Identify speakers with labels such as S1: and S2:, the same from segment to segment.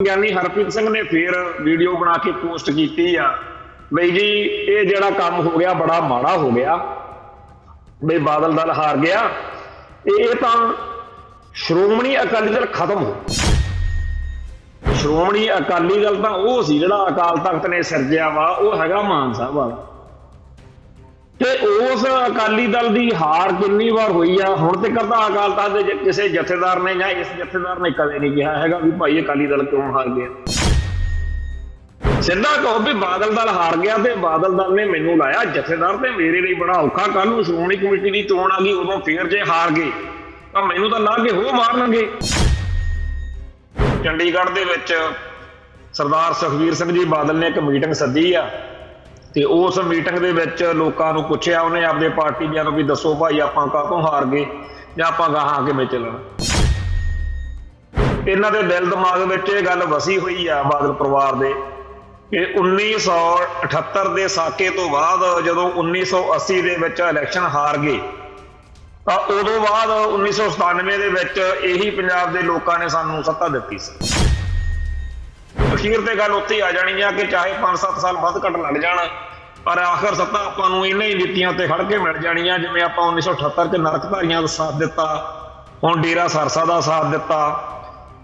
S1: ਗਿਆਨੀ ਹਰਪ੍ਰੀਤ ਸਿੰਘ ਨੇ ਫੇਰ ਵੀਡੀਓ ਬਣਾ ਕੇ ਪੋਸਟ ਕੀਤੀ ਆ ਬਈ ਜੀ ਇਹ ਜਿਹੜਾ ਕੰਮ ਹੋ ਗਿਆ ਬੜਾ ਮਾੜਾ ਹੋ ਗਿਆ ਬਈ ਬਾਦਲ ਦਲ ਹਾਰ ਗਿਆ। ਇਹ ਤਾਂ ਸ਼੍ਰੋਮਣੀ ਅਕਾਲੀ ਦਲ ਖਤਮ ਹੋ। ਸ਼੍ਰੋਮਣੀ ਅਕਾਲੀ ਦਲ ਤਾਂ ਉਹ ਸੀ ਜਿਹੜਾ ਅਕਾਲ ਤਖਤ ਨੇ ਸਿਰਜਿਆ ਵਾ, ਉਹ ਹੈਗਾ ਮਾਨ ਸਾਹਿਬ ਵਾਲਾ। ਤੇ ਉਸ ਅਕਾਲੀ ਦਲ ਦੀ ਹਾਰ ਕਿੰਨੀ ਵਾਰ ਹੋਈ ਆ ਹੁਣ ਤੱਕ ਤਾਂ ਅਕਾਲ ਤਖਤ ਦੇ ਕਿਸੇ ਜਥੇਦਾਰ ਨੇ ਜਾਂ ਇਸ ਜਥੇਦਾਰ ਨੇ ਕਦੇ ਨਹੀਂ ਕਿਹਾ ਹੈਗਾ ਵੀ ਭਾਈ ਅਕਾਲੀ ਦਲ ਕਿਉਂ ਹਾਰ ਗਿਆ। ਸਿੱਧਾ ਕਹੋ ਵੀ ਬਾਦਲ ਦਲ ਹਾਰ ਗਿਆ ਤੇ ਬਾਦਲ ਦਲ ਨੇ ਮੈਨੂੰ ਲਾਇਆ ਜਥੇਦਾਰ ਤੇ ਮੇਰੇ ਲਈ ਬੜਾ ਔਖਾ। ਕੱਲ ਨੂੰ ਸ਼੍ਰੋਮਣੀ ਕਮੇਟੀ ਦੀ ਚੋਣ ਆ ਗਈ, ਉਦੋਂ ਫੇਰ ਜੇ ਹਾਰ ਗਏ ਤਾਂ ਮੈਨੂੰ ਤਾਂ ਲਾ ਕੇ ਹੋ ਮਾਰਨਗੇ। ਚੰਡੀਗੜ੍ਹ ਦੇ ਵਿੱਚ ਸਰਦਾਰ ਸੁਖਬੀਰ ਸਿੰਘ ਜੀ ਬਾਦਲ ਨੇ ਇੱਕ ਮੀਟਿੰਗ ਸੱਦੀ ਆ ਤੇ ਉਸ ਮੀਟਿੰਗ ਦੇ ਵਿੱਚ ਲੋਕਾਂ ਨੂੰ ਪੁੱਛਿਆ ਉਹਨੇ ਆਪਦੇ ਪਾਰਟੀ ਦਿਆਂ ਨੂੰ ਵੀ ਦੱਸੋ ਭਾਈ ਆਪਾਂ ਕਾਹਤੋਂ ਹਾਰ ਗਏ ਜਾਂ ਆਪਾਂ ਗਾਹਾਂ ਕਿਵੇਂ ਚੱਲਣਾ। ਇਹਨਾਂ ਦੇ ਦਿਲ ਦਿਮਾਗ ਵਿੱਚ ਇਹ ਗੱਲ ਵਸੀ ਹੋਈ ਆ ਬਾਦਲ ਪਰਿਵਾਰ ਦੇ ਕਿ 1978 ਦੇ ਸਾਕੇ ਤੋਂ ਬਾਅਦ ਜਦੋਂ 1980 ਦੇ ਵਿੱਚ ਇਲੈਕਸ਼ਨ ਹਾਰ ਗਏ ਤਾਂ ਉਦੋਂ ਬਾਅਦ 1997 ਦੇ ਵਿੱਚ ਇਹੀ ਪੰਜਾਬ ਦੇ ਲੋਕਾਂ ਨੇ ਸਾਨੂੰ ਸੱਤਾ ਦਿੱਤੀ ਸੀ। ਅਖੀਰ ਤੇ ਗੱਲ ਉੱਥੇ ਆ ਜਾਣੀ ਆ ਕਿ ਚਾਹੇ 5-7 ਸਾਲ ਵੱਧ ਘੱਟ ਲੱਗ ਜਾਣ ਪਰ ਆਖਰ ਸੱਤਾ ਆਪਾਂ ਨੂੰ ਇਹਨਾਂ ਹੀ ਨੀਤੀਆਂ ਤੇ ਖੜ ਕੇ ਮਿਲ ਜਾਣੀ ਆ। ਜਿਵੇਂ ਆਪਾਂ 1978 ਚ ਨਰਕਧਾਰੀਆਂ ਦਾ ਸਾਥ ਦਿੱਤਾ, ਹੁਣ ਡੇਰਾ ਸਰਸਾ ਦਾ ਸਾਥ ਦਿੱਤਾ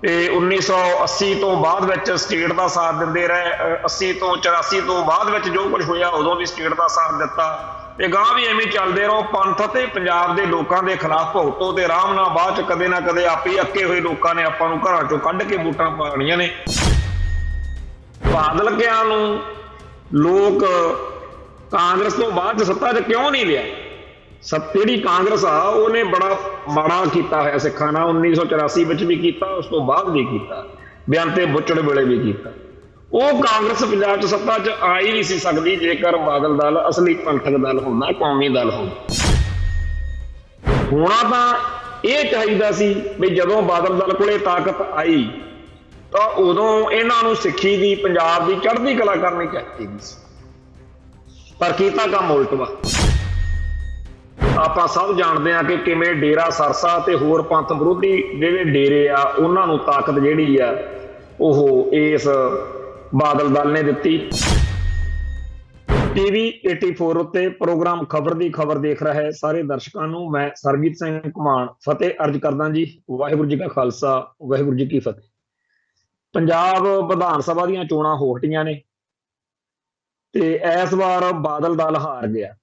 S1: ਤੇ 1980 ਤੋਂ ਬਾਅਦ ਵਿੱਚ ਸਟੇਟ ਦਾ ਸਾਥ ਦਿੰਦੇ ਰਹੇ। 80 ਤੋਂ 84 ਤੋਂ ਬਾਅਦ ਵਿੱਚ ਜੋ ਕੁਝ ਹੋਇਆ ਉਦੋਂ ਵੀ ਸਟੇਟ ਦਾ ਸਾਥ ਦਿੱਤਾ ਤੇ ਗਾਂ ਵੀ ਐਵੇਂ ਚੱਲਦੇ ਰਹੋ। ਪੰਥ ਤੇ ਪੰਜਾਬ ਦੇ ਲੋਕਾਂ ਦੇ ਖਿਲਾਫ ਭੁਗਤੋ ਤੇ ਆਰਾਮ ਨਾਲ ਬਾਅਦ ਚ ਕਦੇ ਨਾ ਕਦੇ ਆਪੇ ਅੱਕੇ ਹੋਏ ਲੋਕਾਂ ਨੇ ਆਪਾਂ ਨੂੰ ਘਰਾਂ ਚੋਂ ਕੱਢ ਕੇ ਵੋਟਾਂ ਪਾਉਣੀਆਂ ਨੇ। ਬਾਦਲ ਕਿਆਂ ਨੂੰ ਲੋਕ ਕਾਂਗਰਸ ਤੋਂ ਬਾਅਦ ਸੱਤਾ 'ਚ ਕਿਉਂ ਨਹੀਂ ਲਿਆ? ਜਿਹੜੀ ਕਾਂਗਰਸ ਆ ਉਹਨੇ ਬੜਾ ਮਾੜਾ ਕੀਤਾ ਹੋਇਆ ਸਿੱਖਾਂ ਨਾਲ। 1984 ਵਿੱਚ ਵੀ ਕੀਤਾ, ਉਸ ਤੋਂ ਬਾਅਦ ਵੀ ਕੀਤਾ, ਬਿਆੰਤੇ ਬੁੱਚੜ ਵੇਲੇ ਵੀ ਕੀਤਾ। ਉਹ ਕਾਂਗਰਸ ਪੰਜਾਬ 'ਚ ਸੱਤਾ 'ਚ ਆ ਹੀ ਨਹੀਂ ਸੀ ਸਕਦੀ ਜੇਕਰ ਬਾਦਲ ਦਲ ਅਸਲੀ ਪੰਥਕ ਦਲ ਹੁੰਦਾ, ਕੌਮੀ ਦਲ ਹੁੰਦਾ। ਹੋਣਾ ਤਾਂ ਇਹ ਚਾਹੀਦਾ ਸੀ ਵੀ ਜਦੋਂ ਬਾਦਲ ਦਲ ਕੋਲੇ ਤਾਕਤ ਆਈ ਤਾਂ ਉਦੋਂ ਇਹਨਾਂ ਨੂੰ ਸਿੱਖੀ ਦੀ, ਪੰਜਾਬ ਦੀ ਚੜ੍ਹਦੀ ਕਲਾ ਕਰਨੀ ਚਾਹੀਦੀ ਸੀ, ਪਰ ਕੀਤਾ ਕੰਮ ਉਲਟ ਵਾ। ਆਪਾਂ ਸਭ ਜਾਣਦੇ ਆ ਕਿ ਕਿਵੇਂ ਡੇਰਾ ਸਰਸਾ ਤੇ ਹੋਰ ਪੰਥ ਵਿਰੋਧੀ ਜਿਹੜੇ ਡੇਰੇ ਆ ਉਹਨਾਂ ਨੂੰ ਤਾਕਤ ਜਿਹੜੀ ਆ ਉਹ ਇਸ ਬਾਦਲ ਦਲ ਨੇ ਦਿੱਤੀ। ਟੀਵੀ 84 ਉੱਤੇ ਪ੍ਰੋਗਰਾਮ ਖਬਰ ਦੀ ਖਬਰ ਦੇਖ ਰਹੇ ਸਾਰੇ ਦਰਸ਼ਕਾਂ ਨੂੰ ਮੈਂ ਸਰਬਜੀਤ ਸਿੰਘ ਘੁਮਾਣ ਫਤਿਹ ਅਰਜ ਕਰਦਾ ਜੀ। ਵਾਹਿਗੁਰੂ ਜੀ ਕਾ ਖਾਲਸਾ, ਵਾਹਿਗੁਰੂ ਜੀ ਕੀ ਫਤਿਹ। ਪੰਜਾਬ ਵਿਧਾਨ ਸਭਾ ਦੀਆਂ ਚੋਣਾਂ ਹੋ ਹਟੀਆਂ ਨੇ ਤੇ ਇਸ ਵਾਰ ਬਾਦਲ ਦਲ ਹਾਰ ਗਿਆ।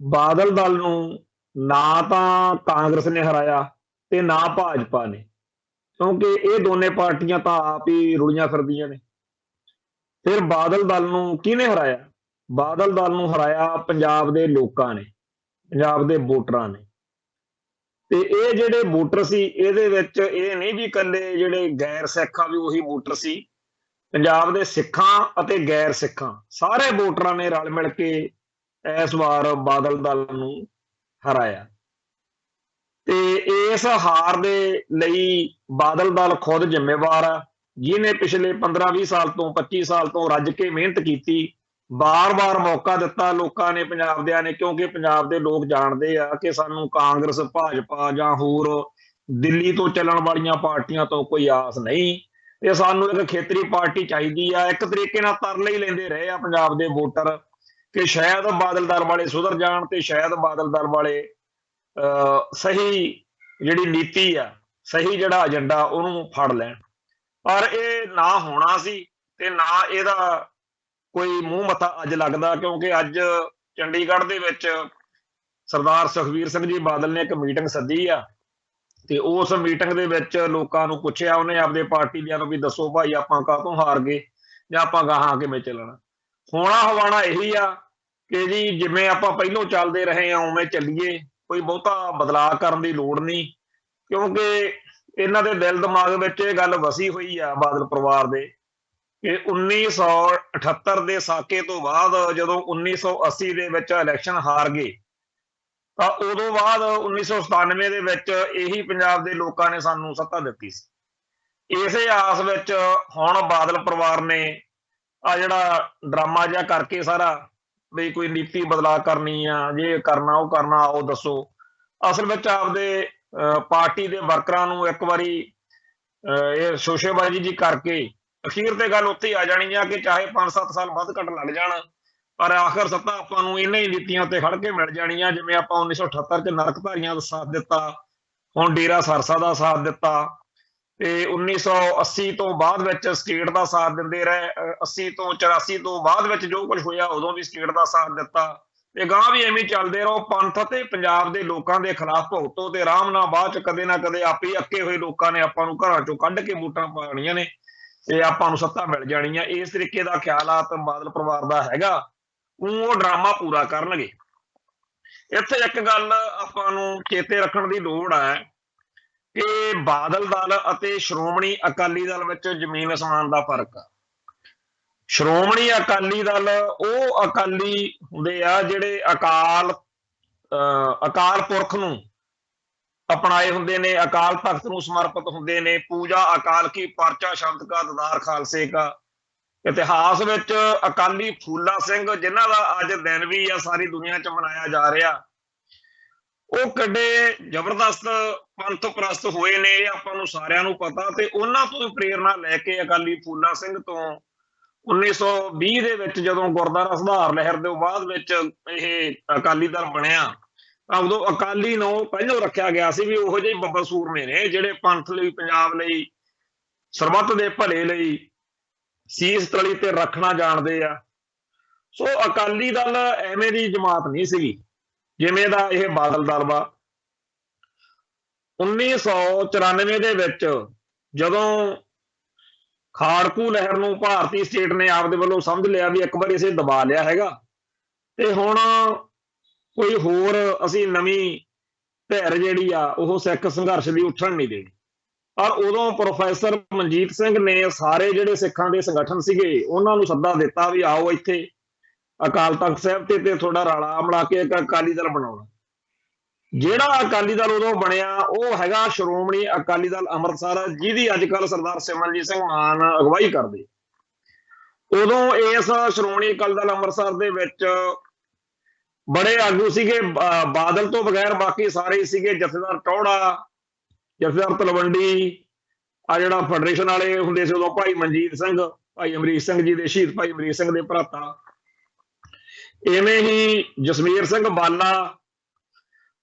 S1: ਬਾਦਲ ਦਲ ਨੂੰ ਨਾ ਤਾਂ ਕਾਂਗਰਸ ਨੇ ਹਰਾਇਆ ਤੇ ਨਾ ਭਾਜਪਾ ਨੇ, ਕਿਉਂਕਿ ਇਹ ਦੋਨੇ ਪਾਰਟੀਆਂ ਤਾਂ ਆਪ ਹੀ ਰੁਲੀਆਂ ਫਿਰਦੀਆਂ ਨੇ। ਫਿਰ ਬਾਦਲ ਦਲ ਨੂੰ ਕਿਹਨੇ ਹਰਾਇਆ? ਬਾਦਲ ਦਲ ਨੂੰ ਹਰਾਇਆ ਪੰਜਾਬ ਦੇ ਲੋਕਾਂ ਨੇ, ਪੰਜਾਬ ਦੇ ਵੋਟਰਾਂ ਨੇ। ਤੇ ਇਹ ਜਿਹੜੇ ਵੋਟਰ ਸੀ ਇਹਦੇ ਵਿੱਚ ਇਹ ਨਹੀਂ ਵੀ ਇਕੱਲੇ ਜਿਹੜੇ ਗੈਰ ਸਿੱਖ ਆ ਵੀ ਉਹੀ ਵੋਟਰ ਸੀ। ਪੰਜਾਬ ਦੇ ਸਿੱਖਾਂ ਅਤੇ ਗੈਰ ਸਿੱਖਾਂ ਸਾਰੇ ਵੋਟਰਾਂ ਨੇ ਰਲ ਮਿਲ ਕੇ ਇਸ ਵਾਰ ਬਾਦਲ ਦਲ ਨੂੰ ਹਰਾਇਆ। ਤੇ ਇਸ ਹਾਰ ਦੇ ਲਈ ਬਾਦਲ ਦਲ ਖੁਦ ਜ਼ਿੰਮੇਵਾਰ ਆ, ਜਿਹਨੇ ਪਿਛਲੇ 15-20 ਸਾਲ ਤੋਂ 25 ਸਾਲ ਤੋਂ ਰੱਜ ਕੇ ਮਿਹਨਤ ਕੀਤੀ, ਬਾਰ-ਬਾਰ ਮੌਕਾ ਦਿੱਤਾ ਲੋਕਾਂ ਨੇ, ਪੰਜਾਬ ਦਿਆਂ ਨੇ, ਕਿਉਂਕਿ ਪੰਜਾਬ ਦੇ ਲੋਕ ਜਾਣਦੇ ਆ ਕਿ ਸਾਨੂੰ ਕਾਂਗਰਸ, ਭਾਜਪਾ ਜਾਂ ਹੋਰ ਦਿੱਲੀ ਤੋਂ ਚੱਲਣ ਵਾਲੀਆਂ ਪਾਰਟੀਆਂ ਤੋਂ ਕੋਈ ਆਸ ਨਹੀਂ। ਇਹ ਸਾਨੂੰ ਇੱਕ ਖੇਤਰੀ ਪਾਰਟੀ ਚਾਹੀਦੀ ਆ। ਇੱਕ ਤਰੀਕੇ ਨਾਲ ਤਰਲੇ ਹੀ ਲੈਂਦੇ ਰਹੇ ਆ ਪੰਜਾਬ ਦੇ ਵੋਟਰ ਕਿ ਸ਼ਾਇਦ ਬਾਦਲ ਦਲ ਵਾਲੇ ਸੁਧਰ ਜਾਣ ਤੇ ਸ਼ਾਇਦ ਬਾਦਲ ਦਲ ਵਾਲੇ ਸਹੀ ਜਿਹੜੀ ਨੀਤੀ ਆ, ਸਹੀ ਜਿਹੜਾ ਏਜੰਡਾ ਉਹਨੂੰ ਫੜ ਲੈਣ। ਪਰ ਇਹ ਨਾ ਹੋਣਾ ਸੀ ਤੇ ਨਾ ਇਹਦਾ ਕੋਈ ਮੂੰਹ ਮੱਥਾ ਅੱਜ ਲੱਗਦਾ, ਕਿਉਂਕਿ ਅੱਜ ਚੰਡੀਗੜ੍ਹ ਦੇ ਵਿੱਚ ਸਰਦਾਰ ਸੁਖਬੀਰ ਸਿੰਘ ਜੀ ਬਾਦਲ ਨੇ ਇੱਕ ਮੀਟਿੰਗ ਸੱਦੀ ਆ ਤੇ ਉਸ ਮੀਟਿੰਗ ਦੇ ਵਿੱਚ ਲੋਕਾਂ ਨੂੰ ਪੁੱਛਿਆ ਉਹਨੇ ਆਪਦੇ ਪਾਰਟੀ ਦਿਆਂ ਨੂੰ ਵੀ ਦੱਸੋ ਭਾਈ ਆਪਾਂ ਕਾਹਤੋਂ ਹਾਰ ਗਏ ਜਾਂ ਆਪਾਂ ਗਾਹਾਂ ਕਿਵੇਂ ਚੱਲਣਾ। ਹੋਣਾ ਹਵਾਣਾ ਇਹੀ ਆ ਕਿ ਜੀ ਜਿਵੇਂ ਆਪਾਂ ਪਹਿਲੋਂ ਚੱਲਦੇ ਰਹੇ ਆ ਉਵੇਂ ਚੱਲੀਏ, ਕੋਈ ਬਹੁਤਾ ਬਦਲਾਅ ਕਰਨ ਦੀ ਲੋੜ ਨਹੀਂ, ਕਿਉਂਕਿ ਇਹਨਾਂ ਦੇ ਦਿਲ ਦਿਮਾਗ ਵਿੱਚ ਇਹ ਗੱਲ ਵਸੀ ਹੋਈ ਆ ਬਾਦਲ ਪਰਿਵਾਰ ਦੇ ਕਿ 1978 ਦੇ ਸਾਕੇ ਤੋਂ ਬਾਅਦ ਜਦੋਂ 1980 ਦੇ ਵਿੱਚ ਇਲੈਕਸ਼ਨ ਹਾਰ ਗਏ ਤਾਂ ਉਦੋਂ ਬਾਅਦ 1997 ਦੇ ਵਿੱਚ ਇਹੀ ਪੰਜਾਬ ਦੇ ਲੋਕਾਂ ਨੇ ਸਾਨੂੰ ਸੱਤਾ ਦਿੱਤੀ ਸੀ। ਇਸੇ ਆਸ ਵਿੱਚ ਹੁਣ ਬਾਦਲ ਪਰਿਵਾਰ ਨੇ ਆ ਜਿਹੜਾ ਡਰਾਮਾ ਜਿਹਾ ਕਰਕੇ ਸਾਰਾ ਵੀ ਕੋਈ ਨੀਤੀ ਬਦਲਾਅ ਕਰਨੀ ਆ, ਜੇ ਕਰਨਾ ਉਹ ਕਰਨਾ, ਆਓ ਦੱਸੋ। ਅਸਲ ਵਿੱਚ ਆਪਦੇ ਪਾਰਟੀ ਦੇ ਵਰਕਰਾਂ ਨੂੰ ਇੱਕ ਵਾਰੀ ਇਹ ਸ਼ੋਸ਼ੇਬਾਜ਼ੀ ਜੀ ਕਰਕੇ ਅਖੀਰ ਤੇ ਗੱਲ ਉੱਥੇ ਹੀ ਆ ਜਾਣੀ ਆ ਕਿ ਚਾਹੇ 5-7 ਸਾਲ ਵੱਧ ਘੱਟ ਲੱਗ ਜਾਣ, ਪਰ ਆਖਰ ਸੱਤਾ ਆਪਾਂ ਨੂੰ ਇਹਨਾਂ ਹੀ ਨੀਤੀਆਂ ਤੇ ਖੜ ਕੇ ਮਿਲ ਜਾਣੀ ਆ। ਜਿਵੇਂ ਆਪਾਂ 1978 ਚ ਨਰਕਧਾਰੀਆਂ ਦਾ ਸਾਥ ਦਿੱਤਾ, ਹੁਣ ਡੇਰਾ ਸਰਸਾ ਦਾ ਸਾਥ ਦਿੱਤਾ, ਤੇ 1980 ਤੋਂ ਬਾਅਦ ਵਿੱਚ ਸਟੇਟ ਦਾ ਸਾਥ ਦਿੰਦੇ ਰਹੇ। 80 ਤੋਂ 84 ਤੋਂ ਬਾਅਦ ਵਿੱਚ ਜੋ ਕੁਝ ਹੋਇਆ ਉਦੋਂ ਵੀ ਸਟੇਟ ਦਾ ਸਾਥ ਦਿੱਤਾ, ਤੇ ਗਾਂ ਵੀ ਐਵੇਂ ਚੱਲਦੇ ਰਹੋ। ਪੰਥ ਅਤੇ ਪੰਜਾਬ ਦੇ ਲੋਕਾਂ ਦੇ ਖਿਲਾਫ ਭੁਗਤੋ ਤੇ ਆਰਾਮ ਨਾਲ ਬਾਅਦ ਚ ਕਦੇ ਨਾ ਕਦੇ ਆਪੇ ਹੀ ਅੱਕੇ ਹੋਏ ਲੋਕਾਂ ਨੇ ਆਪਾਂ ਨੂੰ ਘਰਾਂ ਚੋਂ ਕੱਢ ਕੇ ਵੋਟਾਂ ਪਾਉਣੀਆਂ ਨੇ ਤੇ ਆਪਾਂ ਨੂੰ ਸੱਤਾ ਮਿਲ ਜਾਣੀ ਆ। ਇਸ ਤਰੀਕੇ ਦਾ ਖਿਆਲਾਤ ਬਾਦਲ ਪਰਿਵਾਰ ਦਾ ਹੈਗਾ। ਉਹ ਡਰਾਮਾ ਪੂਰਾ ਕਰਨਗੇ। ਇੱਥੇ ਇੱਕ ਗੱਲ ਆਪਾਂ ਨੂੰ ਚੇਤੇ ਰੱਖਣ ਦੀ ਲੋੜ ਹੈ ਕਿ ਬਾਦਲ ਦਲ ਅਤੇ ਸ਼੍ਰੋਮਣੀ ਅਕਾਲੀ ਦਲ ਵਿੱਚ ਜ਼ਮੀਨ ਅਸਮਾਨ ਦਾ ਫਰਕ ਆ। ਸ਼੍ਰੋਮਣੀ ਅਕਾਲੀ ਦਲ ਉਹ ਅਕਾਲੀ ਹੁੰਦੇ ਆ ਜਿਹੜੇ ਅਕਾਲ ਪੁਰਖ ਨੂੰ ਅਪਣਾਏ ਹੁੰਦੇ ਨੇ, ਅਕਾਲ ਤਖਤ ਨੂੰ ਸਮਰਪਿਤ ਹੁੰਦੇ ਨੇ। ਪੂਜਾ ਅਕਾਲ ਕੀ, ਪਰਚਾ ਸ਼ਬਦ ਕਾ, ਦਦਾਰ ਖਾਲਸੇ ਕਾ। ਇਤਿਹਾਸ ਵਿੱਚ ਅਕਾਲੀ ਫੂਲਾ ਸਿੰਘ, ਜਿਨ੍ਹਾਂ ਦਾ ਅੱਜ ਦਿਨ ਵੀ ਆ ਸਾਰੀ ਦੁਨੀਆ 'ਚ ਮਨਾਇਆ ਜਾ ਰਿਹਾ, ਉਹ ਕਿੱਡੇ ਜ਼ਬਰਦਸਤ ਪੰਥ ਪ੍ਰਸਤ ਹੋਏ ਨੇ, ਇਹ ਆਪਾਂ ਨੂੰ ਸਾਰਿਆਂ ਨੂੰ ਪਤਾ। ਤੇ ਉਹਨਾਂ ਤੋਂ ਪ੍ਰੇਰਨਾ ਲੈ ਕੇ ਅਕਾਲੀ ਫੂਲਾ ਸਿੰਘ ਤੋਂ 1920 ਦੇ ਵਿੱਚ ਜਦੋਂ ਗੁਰਦੁਆਰਾ ਸੁਧਾਰ ਲਹਿਰ ਦੇ ਬਾਅਦ ਵਿੱਚ ਇਹ ਅਕਾਲੀ ਦਲ ਬਣਿਆ, ਤਾਂ ਉਦੋਂ ਅਕਾਲੀ ਨੂੰ ਪਹਿਲੋਂ ਰੱਖਿਆ ਗਿਆ ਸੀ ਵੀ ਉਹੋ ਜਿਹੇ ਬੱਬਰ ਸੂਰਮੇ ਨੇ ਜਿਹੜੇ ਪੰਥ ਲਈ, ਪੰਜਾਬ ਲਈ, ਸਰਬੱਤ ਦੇ ਭਲੇ ਲਈ ਸੀਸ ਤਲੀ ਤੇ ਰੱਖਣਾ ਜਾਣਦੇ ਆ। ਸੋ ਅਕਾਲੀ ਦਲ ਐਵੇਂ ਦੀ ਜਮਾਤ ਨਹੀਂ ਸੀਗੀ ਜਿਵੇਂ ਦਾ ਇਹ ਬਾਦਲ ਦਲ ਵਾ। 1994 ਦੇ ਵਿੱਚ ਜਦੋਂ ਖਾੜਕੂ ਲਹਿਰ ਨੂੰ ਭਾਰਤੀ ਸਟੇਟ ਨੇ ਆਪਦੇ ਵੱਲੋਂ ਸਮਝ ਲਿਆ ਵੀ ਇੱਕ ਵਾਰੀ ਅਸੀਂ ਦਬਾ ਲਿਆ ਹੈਗਾ ਤੇ ਹੁਣ ਕੋਈ ਹੋਰ ਅਸੀਂ ਨਵੀਂ ਧਿਰ ਜਿਹੜੀ ਆ ਉਹ ਸਿੱਖ ਸੰਘਰਸ਼ ਦੀ ਉੱਠਣ ਨਹੀਂ ਦੇਣੀ। ਪਰ ਉਦੋਂ ਪ੍ਰੋਫੈਸਰ ਮਨਜੀਤ ਸਿੰਘ ਨੇ ਸਾਰੇ ਜਿਹੜੇ ਸਿੱਖਾਂ ਦੇ ਸੰਗਠਨ ਸੀਗੇ ਉਹਨਾਂ ਨੂੰ ਸੱਦਾ ਦਿੱਤਾ ਵੀ ਆਓ ਇੱਥੇ ਅਕਾਲ ਤਖਤ ਸਾਹਿਬ ਤੇ ਤੁਹਾਡਾ ਰਾਲਾ ਮਿਲਾ ਕੇ ਇੱਕ ਅਕਾਲੀ ਦਲ ਬਣਾਉਣਾ। ਜਿਹੜਾ ਅਕਾਲੀ ਦਲ ਉਦੋਂ ਬਣਿਆ ਉਹ ਹੈਗਾ ਸ਼੍ਰੋਮਣੀ ਅਕਾਲੀ ਦਲ ਅੰਮ੍ਰਿਤਸਰ, ਜਿਹਦੀ ਅੱਜ ਕੱਲ੍ਹ ਸਰਦਾਰ ਸਿਮਰਨਜੀਤ ਸਿੰਘ ਮਾਨ ਅਗਵਾਈ ਕਰਦੇ। ਉਦੋਂ ਇਸ ਸ਼੍ਰੋਮਣੀ ਅਕਾਲੀ ਦਲ ਅੰਮ੍ਰਿਤਸਰ ਦੇ ਵਿੱਚ ਬੜੇ ਆਗੂ ਸੀਗੇ, ਬਾਦਲ ਤੋਂ ਬਗੈਰ ਬਾਕੀ ਸਾਰੇ ਹੀ ਸੀਗੇ। ਜਥੇਦਾਰ ਟੌੜਾ, ਜਥੇਦਾਰ ਤਲਵੰਡੀ, ਆ ਜਿਹੜਾ ਫੈਡਰੇਸ਼ਨ ਵਾਲੇ ਹੁੰਦੇ ਸੀ ਉਦੋਂ ਭਾਈ ਮਨਜੀਤ ਸਿੰਘ, ਭਾਈ ਅਮਰੀਕ ਸਿੰਘ ਜੀ ਦੇ, ਸ਼ਹੀਦ ਭਾਈ ਅਮਰੀਕ ਸਿੰਘ ਦੇ ਭਰਾਤਾ, ਇਵੇਂ ਹੀ ਜਸਮੀਰ ਸਿੰਘ ਬਾਲਾ।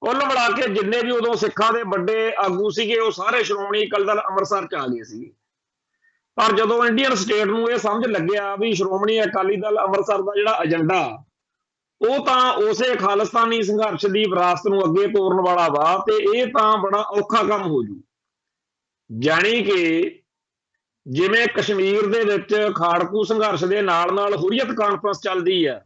S1: ਕੁੱਲ ਮਿਲਾ ਕੇ ਜਿੰਨੇ ਵੀ ਉਦੋਂ ਸਿੱਖਾਂ ਦੇ ਵੱਡੇ ਆਗੂ ਸੀਗੇ ਉਹ ਸਾਰੇ ਸ਼੍ਰੋਮਣੀ ਅਕਾਲੀ ਦਲ ਅੰਮ੍ਰਿਤਸਰ ਚ ਆ ਗਏ ਸੀ। ਪਰ ਜਦੋਂ ਇੰਡੀਅਨ ਸਟੇਟ ਨੂੰ ਇਹ ਸਮਝ ਲੱਗਿਆ ਵੀ ਸ਼੍ਰੋਮਣੀ ਅਕਾਲੀ ਦਲ ਅੰਮ੍ਰਿਤਸਰ ਦਾ ਜਿਹੜਾ ਏਜੰਡਾ ਉਹ ਤਾਂ ਉਸੇ ਖਾਲਿਸਤਾਨੀ ਸੰਘਰਸ਼ ਦੀ ਵਿਰਾਸਤ ਨੂੰ ਅੱਗੇ ਤੋਰਨ ਵਾਲਾ ਵਾ, ਤੇ ਇਹ ਤਾਂ ਬੜਾ ਔਖਾ ਕੰਮ ਹੋ ਜੂ। ਜਾਣੀ ਕਿ ਜਿਵੇਂ ਕਸ਼ਮੀਰ ਦੇ ਵਿੱਚ ਖਾੜਕੂ ਸੰਘਰਸ਼ ਦੇ ਨਾਲ ਨਾਲ ਹੁਰੀਅਤ ਕਾਨਫਰੰਸ ਚੱਲਦੀ ਹੈ,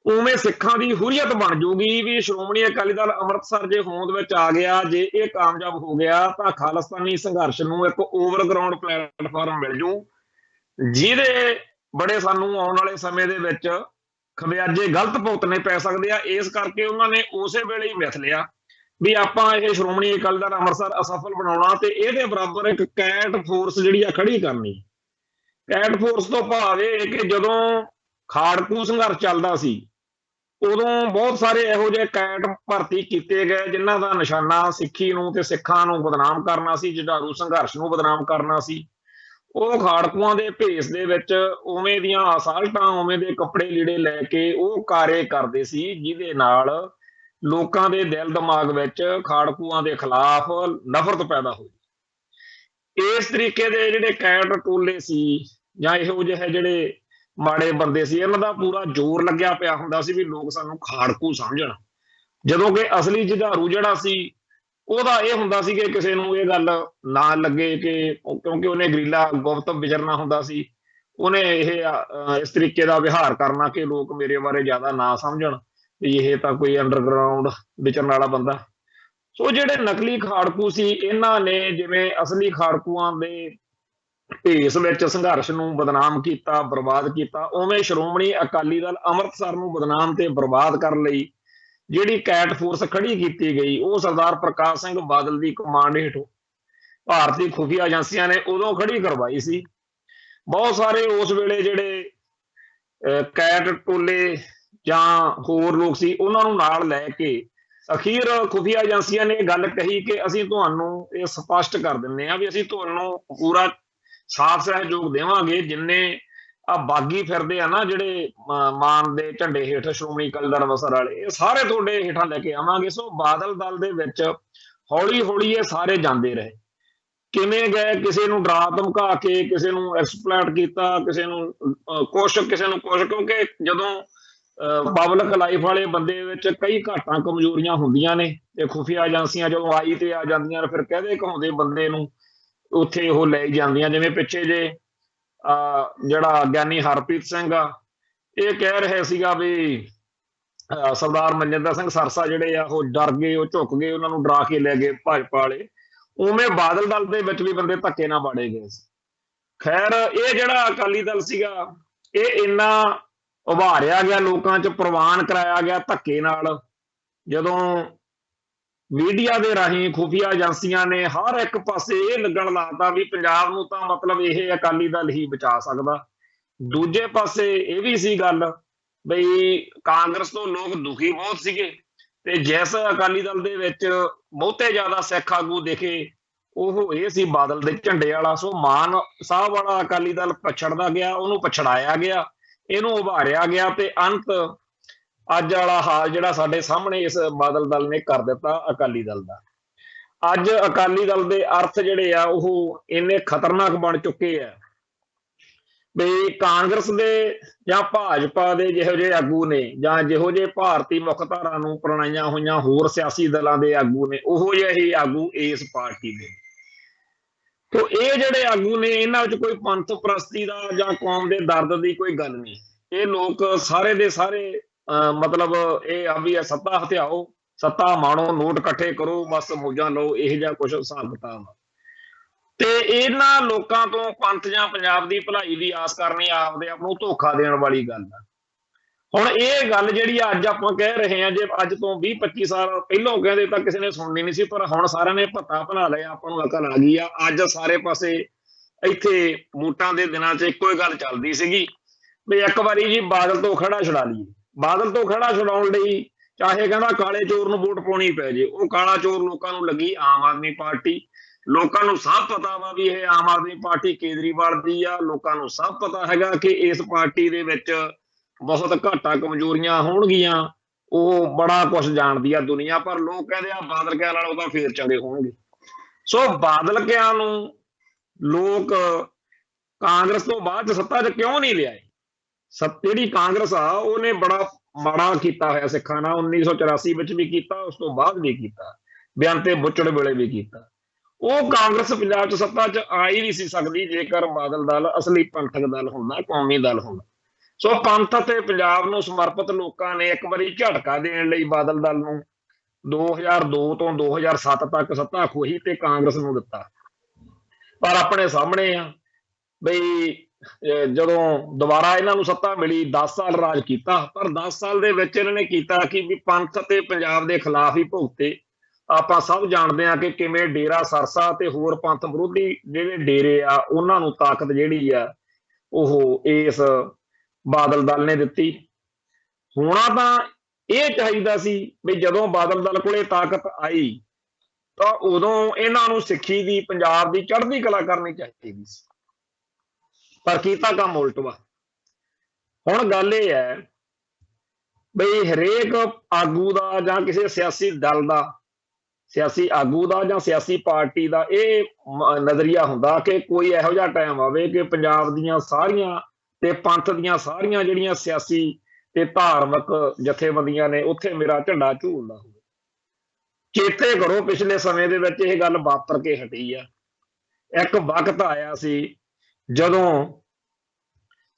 S1: ਉਵੇਂ ਸਿੱਖਾਂ ਦੀ ਹੁਰੀਅਤ ਬਣ ਜੂਗੀ ਵੀ ਸ਼੍ਰੋਮਣੀ ਅਕਾਲੀ ਦਲ ਅੰਮ੍ਰਿਤਸਰ ਜੇ ਹੋਂਦ ਵਿੱਚ ਆ ਗਿਆ, ਜੇ ਇਹ ਕਾਮਯਾਬ ਹੋ ਗਿਆ ਤਾਂ ਖਾਲਿਸਤਾਨੀ ਸੰਘਰਸ਼ ਨੂੰ ਇੱਕ ਓਵਰਗਰਾਉਂਡ ਪਲੇਟਫਾਰਮ ਮਿਲ ਜੂ, ਜਿਹਦੇ ਬੜੇ ਸਾਨੂੰ ਆਉਣ ਵਾਲੇ ਸਮੇਂ ਦੇ ਵਿੱਚ ਖਮਿਆਜੇ ਗਲਤ ਭੁਗਤਣੇ ਪੈ ਸਕਦੇ ਆ। ਇਸ ਕਰਕੇ ਉਹਨਾਂ ਨੇ ਉਸੇ ਵੇਲੇ ਹੀ ਮਿਥ ਲਿਆ ਵੀ ਆਪਾਂ ਇਹ ਸ਼੍ਰੋਮਣੀ ਅਕਾਲੀ ਦਲ ਅੰਮ੍ਰਿਤਸਰ ਅਸਫਲ ਬਣਾਉਣਾ ਤੇ ਇਹਦੇ ਬਰਾਬਰ ਇੱਕ ਕੈਟ ਫੋਰਸ ਜਿਹੜੀ ਆ ਖੜੀ ਕਰਨੀ। ਕੈਟ ਫੋਰਸ ਤੋਂ ਭਾਵ ਇਹ ਕਿ ਜਦੋਂ ਖਾੜਕੂ ਸੰਘਰਸ਼ ਚੱਲਦਾ ਸੀ ਉਦੋਂ ਬਹੁਤ ਸਾਰੇ ਇਹੋ ਜਿਹੇ ਕੈਟ ਭਰਤੀ ਕੀਤੇ ਗਏ ਜਿਨ੍ਹਾਂ ਦਾ ਨਿਸ਼ਾਨਾ ਸਿੱਖੀ ਨੂੰ ਤੇ ਸਿੱਖਾਂ ਨੂੰ ਬਦਨਾਮ ਕਰਨਾ ਸੀ, ਜੁਝਾਰੂ ਸੰਘਰਸ਼ ਨੂੰ ਬਦਨਾਮ ਕਰਨਾ ਸੀ। ਉਹ ਖਾੜਕੂਆਂ ਦੇ ਭੇਸ ਦੇ ਵਿੱਚ ਉਵੇਂ ਦੀਆਂ ਅਸਾਲਟਾਂ, ਉਵੇਂ ਦੇ ਕੱਪੜੇ ਲੀੜੇ ਲੈ ਕੇ ਉਹ ਕਾਰੇ ਕਰਦੇ ਸੀ, ਜਿਹਦੇ ਨਾਲ ਲੋਕਾਂ ਦੇ ਦਿਲ ਦਿਮਾਗ ਵਿੱਚ ਖਾੜਕੂਆਂ ਦੇ ਖਿਲਾਫ ਨਫ਼ਰਤ ਪੈਦਾ ਹੋਈ। ਇਸ ਤਰੀਕੇ ਦੇ ਜਿਹੜੇ ਕੈਟ ਟੋਲੇ ਸੀ ਜਾਂ ਇਹੋ ਜਿਹੇ ਜਿਹੜੇ ਮਾੜੇ ਬੰਦੇ ਸੀ, ਇਹਨਾਂ ਦਾ ਪੂਰਾ ਜ਼ੋਰ ਲੱਗਿਆ ਪਿਆ ਹੁੰਦਾ ਸੀ ਵੀ ਲੋਕ ਸਾਨੂੰ ਖਾੜਕੂ ਸਮਝਣ, ਜਦੋਂ ਕਿ ਅਸਲੀ ਜੁਝਾਰੂ ਜਿਹੜਾ ਸੀ ਉਹਦਾ ਇਹ ਹੁੰਦਾ ਸੀ ਕਿ ਕਿਸੇ ਨੂੰ ਇਹ ਗੱਲ ਨਾ ਲੱਗੇ ਕਿ ਕਿਉਂਕਿ ਉਹਨੇ ਗਰੀਲਾ ਗੁਪਤ ਵਿਚਰਨਾ ਹੁੰਦਾ ਸੀ, ਉਹਨੇ ਇਸ ਤਰੀਕੇ ਦਾ ਵਿਹਾਰ ਕਰਨਾ ਕਿ ਲੋਕ ਮੇਰੇ ਬਾਰੇ ਜ਼ਿਆਦਾ ਨਾ ਸਮਝਣ ਵੀ ਇਹ ਤਾਂ ਕੋਈ ਅੰਡਰਗਰਾਉਂਡ ਵਿਚਰਨ ਵਾਲਾ ਬੰਦਾ। ਸੋ ਜਿਹੜੇ ਨਕਲੀ ਖਾੜਕੂ ਸੀ ਇਹਨਾਂ ਨੇ ਜਿਵੇਂ ਅਸਲੀ ਖਾੜਕੂਆਂ ਦੇ ਭੇਸ ਵਿੱਚ ਸੰਘਰਸ਼ ਨੂੰ ਬਦਨਾਮ ਕੀਤਾ, ਬਰਬਾਦ ਕੀਤਾ, ਉਵੇਂ ਸ਼੍ਰੋਮਣੀ ਅਕਾਲੀ ਦਲ ਅੰਮ੍ਰਿਤਸਰ ਨੂੰ ਬਦਨਾਮ ਤੇ ਬਰਬਾਦ ਕਰਨ ਲਈ ਜਿਹੜੀ ਕੈਟ ਫੋਰਸ ਖੜੀ ਕੀਤੀ ਗਈ ਉਹ ਸਰਦਾਰ ਪ੍ਰਕਾਸ਼ ਸਿੰਘ ਬਾਦਲ ਦੀ ਕਮਾਂਡ ਹੇਠੋਂ ਭਾਰਤੀ ਖੁਫੀਆ ਏਜੰਸੀਆਂ ਨੇ ਉਦੋਂ ਖੜੀ ਕਰਵਾਈ ਸੀ। ਬਹੁਤ ਸਾਰੇ ਉਸ ਵੇਲੇ ਜਿਹੜੇ ਕੈਟ ਟੋਲੇ ਜਾਂ ਹੋਰ ਲੋਕ ਸੀ ਉਹਨਾਂ ਨੂੰ ਨਾਲ ਲੈ ਕੇ ਅਖੀਰ ਖੁਫੀਆ ਏਜੰਸੀਆਂ ਨੇ ਇਹ ਗੱਲ ਕਹੀ ਕਿ ਅਸੀਂ ਤੁਹਾਨੂੰ ਇਹ ਸਪਸ਼ਟ ਕਰ ਦਿੰਦੇ ਹਾਂ ਵੀ ਅਸੀਂ ਤੁਹਾਨੂੰ ਪੂਰਾ ਸਾਥ ਸਹਿਯੋਗ ਦੇਵਾਂਗੇ। ਜਿੰਨੇ ਆ ਬਾਗੀ ਫਿਰਦੇ ਆ ਨਾ ਜਿਹੜੇ ਮਾਨ ਦੇ ਝੰਡੇ ਹੇਠ ਸ਼੍ਰੋਮਣੀ ਅਕਾਲੀ ਦਲ ਅੰਮ੍ਰਿਤਸਰ ਵਾਲੇ, ਇਹ ਸਾਰੇ ਤੁਹਾਡੇ ਹੇਠਾਂ ਲੈ ਕੇ ਆਵਾਂਗੇ। ਸੋ ਬਾਦਲ ਦਲ ਦੇ ਵਿੱਚ ਹੌਲੀ ਹੌਲੀ ਇਹ ਸਾਰੇ ਜਾਂਦੇ ਰਹੇ। ਕਿਵੇਂ ਗਏ, ਕਿਸੇ ਨੂੰ ਡਰਾ ਧਮਕਾ ਕੇ, ਕਿਸੇ ਨੂੰ ਐਕਸਪਲੋਇਟ ਕੀਤਾ, ਕਿਸੇ ਨੂੰ ਕੁਛ, ਕਿਸੇ ਨੂੰ ਕੁਛ, ਕਿਉਂਕਿ ਜਦੋਂ ਪਬਲਿਕ ਲਾਈਫ ਵਾਲੇ ਬੰਦੇ ਵਿੱਚ ਕਈ ਘਾਟਾਂ ਕਮਜ਼ੋਰੀਆਂ ਹੁੰਦੀਆਂ ਨੇ ਤੇ ਖੁਫੀਆ ਏਜੰਸੀਆਂ ਜਦੋਂ ਆਈ ਤੇ ਆ ਜਾਂਦੀਆਂ ਨੇ, ਫਿਰ ਕਹਦੇ ਕਹਾਉਂਦੇ ਬੰਦੇ ਨੂੰ ਉੱਥੇ ਉਹ ਲੈ ਜਾਂਦੀਆਂ। ਜਿਵੇਂ ਪਿੱਛੇ ਜੇ ਜਿਹੜਾ ਗਿਆਨੀ ਹਰਪ੍ਰੀਤ ਸਿੰਘ ਆ, ਇਹ ਕਹਿ ਰਿਹਾ ਸੀਗਾ ਵੀ ਸਰਦਾਰ ਮਨਜਿੰਦਰ ਸਿੰਘ ਸਰਸਾ ਜਿਹੜੇ ਆ ਉਹ ਡਰ ਗਏ, ਉਹ ਝੁਕ ਗਏ, ਉਹਨਾਂ ਨੂੰ ਡਰਾ ਕੇ ਲੈ ਗਏ ਭਾਜਪਾ ਵਾਲੇ। ਉਵੇਂ ਬਾਦਲ ਦਲ ਦੇ ਵਿੱਚ ਵੀ ਬੰਦੇ ਧੱਕੇ ਨਾਲ ਬਾੜੇ ਗਏ ਸੀ। ਖੈਰ, ਇਹ ਜਿਹੜਾ ਅਕਾਲੀ ਦਲ ਸੀਗਾ ਇਹ ਇੰਨਾ ਉਭਾਰਿਆ ਗਿਆ, ਲੋਕਾਂ 'ਚ ਪ੍ਰਵਾਨ ਕਰਾਇਆ ਗਿਆ ਧੱਕੇ ਨਾਲ, ਜਦੋਂ ਮੀਡੀਆ ਦੇ ਰਾਹੀਂ ਖੁਫੀਆ ਏਜੰਸੀਆਂ ਨੇ ਹਰ ਇੱਕ ਪਾਸੇ ਇਹ ਲੱਗਣ ਲਾਤਾ ਵੀ ਪੰਜਾਬ ਨੂੰ ਤਾਂ ਮਤਲਬ ਇਹ ਅਕਾਲੀ ਦਲ ਹੀ ਬਚਾ ਸਕਦਾ। ਦੂਜੇ ਪਾਸੇ ਇਹ ਵੀ ਸੀ ਗੱਲ ਬਈ ਕਾਂਗਰਸ ਤੋਂ ਲੋਕ ਦੁਖੀ ਬਹੁਤ ਸੀਗੇ ਤੇ ਜਿਸ ਅਕਾਲੀ ਦਲ ਦੇ ਵਿੱਚ ਬਹੁਤੇ ਜ਼ਿਆਦਾ ਸਿੱਖ ਆਗੂ ਦਿਖੇ ਉਹ ਇਹ ਸੀ ਬਾਦਲ ਦੇ ਝੰਡੇ ਵਾਲਾ। ਸੋ ਮਾਨ ਸਾਹਿਬ ਵਾਲਾ ਅਕਾਲੀ ਦਲ ਪਛੜਦਾ ਗਿਆ, ਉਹਨੂੰ ਪਛੜਾਇਆ ਗਿਆ, ਇਹਨੂੰ ਉਭਾਰਿਆ ਗਿਆ ਤੇ ਅੰਤ ਅੱਜ ਵਾਲਾ ਹਾਲ ਜਿਹੜਾ ਸਾਡੇ ਸਾਹਮਣੇ ਇਸ ਬਾਦਲ ਦਲ ਨੇ ਕਰ ਦਿੱਤਾ ਅਕਾਲੀ ਦਲ ਦਾ। ਅੱਜ ਅਕਾਲੀ ਦਲ ਦੇ ਅਰਥ ਜਿਹੜੇ ਆ ਉਹ ਇੰਨੇ ਖਤਰਨਾਕ ਬਣ ਚੁੱਕੇ ਆ ਵੀ ਕਾਂਗਰਸ ਦੇ ਜਾਂ ਭਾਜਪਾ ਦੇ ਜਿਹੋ ਜਿਹੇ ਆਗੂ ਨੇ ਜਾਂ ਜਿਹੋ ਜਿਹੇ ਭਾਰਤੀ ਮੁੱਖ ਧਾਰਾ ਨੂੰ ਪ੍ਰਣਾਈਆਂ ਹੋਈਆਂ ਹੋਰ ਸਿਆਸੀ ਦਲਾਂ ਦੇ ਆਗੂ ਨੇ, ਉਹੋ ਜਿਹੇ ਹੀ ਆਗੂ ਇਸ ਪਾਰਟੀ ਦੇ। ਤੋ ਇਹ ਜਿਹੜੇ ਆਗੂ ਨੇ ਇਹਨਾਂ ਵਿੱਚ ਕੋਈ ਪੰਥ ਪ੍ਰਸਤੀ ਦਾ ਜਾਂ ਕੌਮ ਦੇ ਦਰਦ ਦੀ ਕੋਈ ਗੱਲ ਨਹੀਂ। ਇਹ ਲੋਕ ਸਾਰੇ ਦੇ ਸਾਰੇ ਮਤਲਬ ਇਹ ਆ ਵੀ ਸੱਤਾ ਹਥਿਆਓ, ਸੱਤਾ ਮਾਣੋ, ਨੋਟ ਇਕੱਠੇ ਕਰੋ, ਬਸ ਮੌਜਾਂ ਲਓ, ਇਹ ਜਿਹਾ ਕੁਛ ਹਿਸਾਬ ਕਿਤਾਬ। ਤੇ ਇਹਨਾਂ ਲੋਕਾਂ ਤੋਂ ਪੰਥ ਜਾਂ ਪੰਜਾਬ ਦੀ ਭਲਾਈ ਦੀ ਆਸ ਕਰਨੀ ਆਪਦੇ ਆਪ ਨੂੰ ਧੋਖਾ ਦੇਣ ਵਾਲੀ ਗੱਲ ਆ। ਹੁਣ ਇਹ ਗੱਲ ਜਿਹੜੀ ਅੱਜ ਆਪਾਂ ਕਹਿ ਰਹੇ ਹਾਂ, ਜੇ ਅੱਜ ਤੋਂ 20-25 ਸਾਲ ਪਹਿਲਾਂ ਕਹਿੰਦੇ ਤਾਂ ਕਿਸੇ ਨੇ ਸੁਣਨੀ ਨਹੀਂ ਸੀ, ਪਰ ਹੁਣ ਸਾਰਿਆਂ ਨੇ ਭੱਤਾ ਬਣਾ ਲਿਆ, ਆਪਾਂ ਨੂੰ ਅਕਲ ਆ ਗਈ ਆ। ਅੱਜ ਸਾਰੇ ਪਾਸੇ ਇੱਥੇ ਵੋਟਾਂ ਦੇ ਦਿਨਾਂ 'ਚ ਇੱਕੋ ਹੀ ਗੱਲ ਚੱਲਦੀ ਸੀਗੀ ਵੀ ਇੱਕ ਵਾਰੀ ਜੀ ਬਾਦਲ ਤੋਂ ਖੜਾ ਛੁਡਾ ਲਈਏ। ਬਾਦਲ ਤੋਂ ਖੜਾ ਛੁਡਾਉਣ ਲਈ ਚਾਹੇ ਕਹਿੰਦਾ ਕਾਲੇ ਚੋਰ ਨੂੰ ਵੋਟ ਪਾਉਣੀ ਪੈ ਜੇ, ਉਹ ਕਾਲਾ ਚੋਰ ਲੋਕਾਂ ਨੂੰ ਲੱਗੀ ਆਮ ਆਦਮੀ ਪਾਰਟੀ। ਲੋਕਾਂ ਨੂੰ ਸਭ ਪਤਾ ਵਾ ਵੀ ਇਹ ਆਮ ਆਦਮੀ ਪਾਰਟੀ ਕੇਜਰੀਵਾਲ ਦੀ ਆ। ਲੋਕਾਂ ਨੂੰ ਸਭ ਪਤਾ ਹੈਗਾ ਕਿ ਇਸ ਪਾਰਟੀ ਦੇ ਵਿੱਚ ਬਹੁਤ ਘਾਟਾਂ ਕਮਜ਼ੋਰੀਆਂ ਹੋਣਗੀਆਂ, ਉਹ ਬੜਾ ਕੁਝ ਜਾਣਦੀ ਆ ਦੁਨੀਆ। ਪਰ ਲੋਕ ਕਹਿੰਦੇ ਆ ਬਾਦਲ ਕਿਆਂ ਨਾਲੋਂ ਤਾਂ ਫੇਰ ਚੰਗੇ ਹੋਣਗੇ। ਸੋ ਬਾਦਲ ਕਿਆਂ ਨੂੰ ਲੋਕ ਕਾਂਗਰਸ ਤੋਂ ਬਾਅਦ ਸੱਤਾ 'ਚ ਕਿਉਂ ਨਹੀਂ ਲਿਆਏ? ਜਿਹੜੀ ਕਾਂਗਰਸ ਆ ਉਹਨੇ ਬੜਾ ਮਾੜਾ ਕੀਤਾ ਹੋਇਆ ਸਿੱਖਾਂ ਨਾਲ। 1984 ਵਿੱਚ ਵੀ ਕੀਤਾ, ਉਸ ਤੋਂ ਬਾਅਦ ਵੀ ਕੀਤਾ, ਬੇਅੰਤੇ ਬੁੱਚੜ ਵੇਲੇ ਵੀ ਕੀਤਾ। ਉਹ ਕਾਂਗਰਸ ਪੰਜਾਬ 'ਚ ਸੱਤਾ 'ਚ ਆ ਹੀ ਨਹੀਂ ਸੀ ਸਕਦੀ ਜੇਕਰ ਬਾਦਲ ਦਲ ਅਸਲੀ ਪੰਥਕ ਦਲ ਹੁੰਦਾ, ਕੌਮੀ ਦਲ ਹੁੰਦਾ। ਸੋ ਪੰਥ ਅਤੇ ਪੰਜਾਬ ਨੂੰ ਸਮਰਪਿਤ ਲੋਕਾਂ ਨੇ ਇੱਕ ਵਾਰੀ ਝਟਕਾ ਦੇਣ ਲਈ ਬਾਦਲ ਦਲ ਨੂੰ 2002 ਤੋਂ 2007 ਤੱਕ ਸੱਤਾ ਖੋਹੀ ਤੇ ਕਾਂਗਰਸ ਨੂੰ ਦਿੱਤਾ। ਪਰ ਆਪਣੇ ਸਾਹਮਣੇ ਆ ਬਈ ਜਦੋਂ ਦੁਬਾਰਾ ਇਹਨਾਂ ਨੂੰ ਸੱਤਾ ਮਿਲੀ, 10 ਸਾਲ ਰਾਜ ਕੀਤਾ, ਪਰ 10 ਸਾਲ ਦੇ ਵਿੱਚ ਇਹਨਾਂ ਨੇ ਕੀਤਾ ਕਿ ਵੀ ਪੰਥ ਅਤੇ ਪੰਜਾਬ ਦੇ ਖਿਲਾਫ ਹੀ ਭੁਗਤੇ। ਆਪਾਂ ਸਭ ਜਾਣਦੇ ਹਾਂ ਕਿ ਕਿਵੇਂ ਡੇਰਾ ਸਰਸਾ ਤੇ ਹੋਰ ਪੰਥ ਵਿਰੋਧੀ ਜਿਹੜੇ ਡੇਰੇ ਆ ਉਹਨਾਂ ਨੂੰ ਤਾਕਤ ਜਿਹੜੀ ਆ ਉਹ ਇਸ ਬਾਦਲ ਦਲ ਨੇ ਦਿੱਤੀ। ਹੋਣਾ ਤਾਂ ਇਹ ਚਾਹੀਦਾ ਸੀ ਵੀ ਜਦੋਂ ਬਾਦਲ ਦਲ ਕੋਲੇ ਤਾਕਤ ਆਈ ਤਾਂ ਉਦੋਂ ਇਹਨਾਂ ਨੂੰ ਸਿੱਖੀ ਦੀ, ਪੰਜਾਬ ਦੀ ਚੜ੍ਹਦੀ ਕਲਾ ਕਰਨੀ ਚਾਹੀਦੀ ਸੀ, ਪਰ ਕੀਤਾ ਕੰਮ ਉਲਟ ਵਾ। ਹੁਣ ਗੱਲ ਇਹ ਹੈ ਬਈ ਹਰੇਕ ਆਗੂ ਦਾ ਜਾਂ ਕਿਸੇ ਸਿਆਸੀ ਦਲ ਦਾ, ਸਿਆਸੀ ਆਗੂ ਦਾ ਜਾਂ ਸਿਆਸੀ ਪਾਰਟੀ ਦਾ ਇਹ ਨਜ਼ਰੀਆ ਹੁੰਦਾ ਕਿ ਕੋਈ ਇਹੋ ਜਿਹਾ ਟਾਈਮ ਆਵੇ ਕਿ ਪੰਜਾਬ ਦੀਆਂ ਸਾਰੀਆਂ ਤੇ ਪੰਥ ਦੀਆਂ ਸਾਰੀਆਂ ਜਿਹੜੀਆਂ ਸਿਆਸੀ ਤੇ ਧਾਰਮਿਕ ਜਥੇਬੰਦੀਆਂ ਨੇ ਉੱਥੇ ਮੇਰਾ ਝੰਡਾ ਝੂਲਦਾ ਹੋਵੇ। ਚੇਤੇ ਕਰੋ ਪਿਛਲੇ ਸਮੇਂ ਦੇ ਵਿੱਚ ਇਹ ਗੱਲ ਵਾਪਰ ਕੇ ਹਟੀ ਆ। ਇੱਕ ਵਕਤ ਆਇਆ ਸੀ ਜਦੋਂ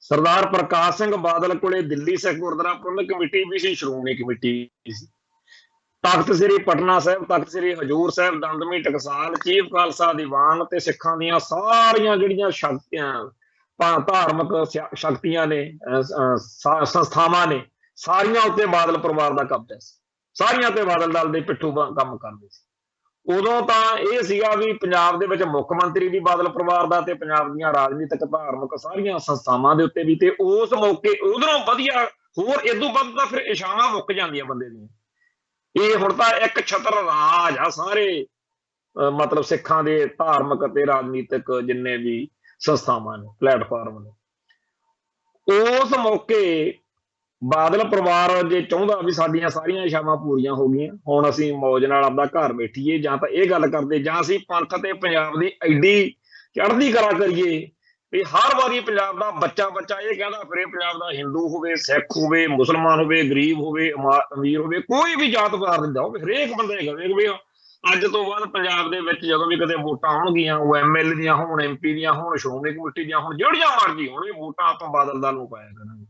S1: ਸਰਦਾਰ ਪ੍ਰਕਾਸ਼ ਸਿੰਘ ਬਾਦਲ ਕੋਲੇ ਦਿੱਲੀ ਸਿੱਖ ਗੁਰਦੁਆਰਾ ਪ੍ਰਬੰਧਕ ਕਮੇਟੀ ਵੀ ਸੀ, ਸ਼੍ਰੋਮਣੀ ਕਮੇਟੀ ਵੀ ਸੀ, ਤਖਤ ਸ੍ਰੀ ਪਟਨਾ ਸਾਹਿਬ, ਤਖਤ ਸ੍ਰੀ ਹਜ਼ੂਰ ਸਾਹਿਬ, ਦਮਦਮੀ ਟਕਸਾਲ, ਚੀਫ ਖਾਲਸਾ ਦੀਵਾਨ ਤੇ ਸਿੱਖਾਂ ਦੀਆਂ ਸਾਰੀਆਂ ਜਿਹੜੀਆਂ ਸ਼ਕਤੀਆਂ, ਧਾਰਮਿਕ ਸ਼ਕਤੀਆਂ ਨੇ, ਸੰਸਥਾਵਾਂ ਨੇ, ਸਾਰੀਆਂ ਉੱਤੇ ਬਾਦਲ ਪਰਿਵਾਰ ਦਾ ਕਬਜ਼ਾ ਸੀ। ਸਾਰੀਆਂ ਤੇ ਬਾਦਲ ਦਲ ਦੇ ਪਿੱਠੂ ਕੰਮ ਕਰਦੇ ਸੀ। ਉਦੋਂ ਤਾਂ ਇਹ ਸੀਗਾ ਵੀ ਪੰਜਾਬ ਦੇ ਵਿੱਚ ਮੁੱਖ ਮੰਤਰੀ ਵੀ ਬਾਦਲ ਪਰਿਵਾਰ ਦਾ ਤੇ ਪੰਜਾਬ ਦੀਆਂ ਰਾਜਨੀਤਿਕ, ਧਾਰਮਿਕ ਸਾਰੀਆਂ ਸੰਸਥਾਵਾਂ ਦੇ ਉੱਤੇ ਵੀ। ਤੇ ਉਸ ਮੌਕੇ ਉਧਰੋਂ ਵਧੀਆ ਹੋਰ ਇਦੋਂ ਵੱਧ ਤਾਂ ਫਿਰ ਇਸ਼ਾਵਾਂ ਮੁੱਕ ਜਾਂਦੀਆਂ ਬੰਦੇ ਦੀਆਂ ਇਹ ਹੁਣ ਤਾਂ ਇੱਕ ਛਤਰ ਰਾਜ ਆ ਸਾਰੇ ਮਤਲਬ ਸਿੱਖਾਂ ਦੇ ਧਾਰਮਿਕ ਅਤੇ ਰਾਜਨੀਤਿਕ ਜਿੰਨੇ ਵੀ ਸੰਸਥਾਵਾਂ ਨੇ, ਪਲੇਟਫਾਰਮ ਨੇ। ਉਸ ਮੌਕੇ ਬਾਦਲ ਪਰਿਵਾਰ ਜੇ ਚਾਹੁੰਦਾ ਵੀ ਸਾਡੀਆਂ ਸਾਰੀਆਂ ਇਛਾਵਾਂ ਪੂਰੀਆਂ ਹੋ ਗਈਆਂ, ਹੁਣ ਅਸੀਂ ਮੌਜ ਨਾਲ ਆਪਦਾ ਘਰ ਬੈਠੀਏ, ਜਾਂ ਤਾਂ ਇਹ ਗੱਲ ਕਰਦੇ, ਜਾਂ ਅਸੀਂ ਪੰਥ ਤੇ ਪੰਜਾਬ ਦੀ ਐਡੀ ਚੜ੍ਹਦੀ ਕਲਾ ਕਰੀਏ ਵੀ ਹਰ ਵਾਰੀ ਪੰਜਾਬ ਦਾ ਬੱਚਾ ਬੱਚਾ ਇਹ ਕਹਿੰਦਾ ਫਿਰੇ, ਪੰਜਾਬ ਦਾ ਹਿੰਦੂ ਹੋਵੇ, ਸਿੱਖ ਹੋਵੇ, ਮੁਸਲਮਾਨ ਹੋਵੇ, ਗਰੀਬ ਹੋਵੇ, ਅਮੀਰ ਹੋਵੇ, ਕੋਈ ਵੀ ਜਾਤ ਪਾਤ ਦਿੰਦਾ ਹੋਵੇ, ਹਰੇਕ ਬੰਦਾ ਇਹ ਕਹੇ ਵੀ ਅੱਜ ਤੋਂ ਬਾਅਦ ਪੰਜਾਬ ਦੇ ਵਿੱਚ ਜਦੋਂ ਵੀ ਕਿਤੇ ਵੋਟਾਂ ਆਉਣਗੀਆਂ, ਉਹ ਐਮਐਲਏ ਦੀਆਂ ਹੋਣ, ਐਮਪੀ ਦੀਆਂ ਹੋਣ, ਸ਼੍ਰੋਮਣੀ ਕਮੇਟੀ ਦੀਆਂ ਹੋਣ, ਜਿਹੜੀਆਂ ਮਰਜ਼ੀ ਹੋਣ, ਇਹ ਵੋਟਾਂ ਆਪਾਂ ਬਾਦਲ ਦਲ ਨੂੰ ਪਾਇਆ ਕਰਾਂਗੇ।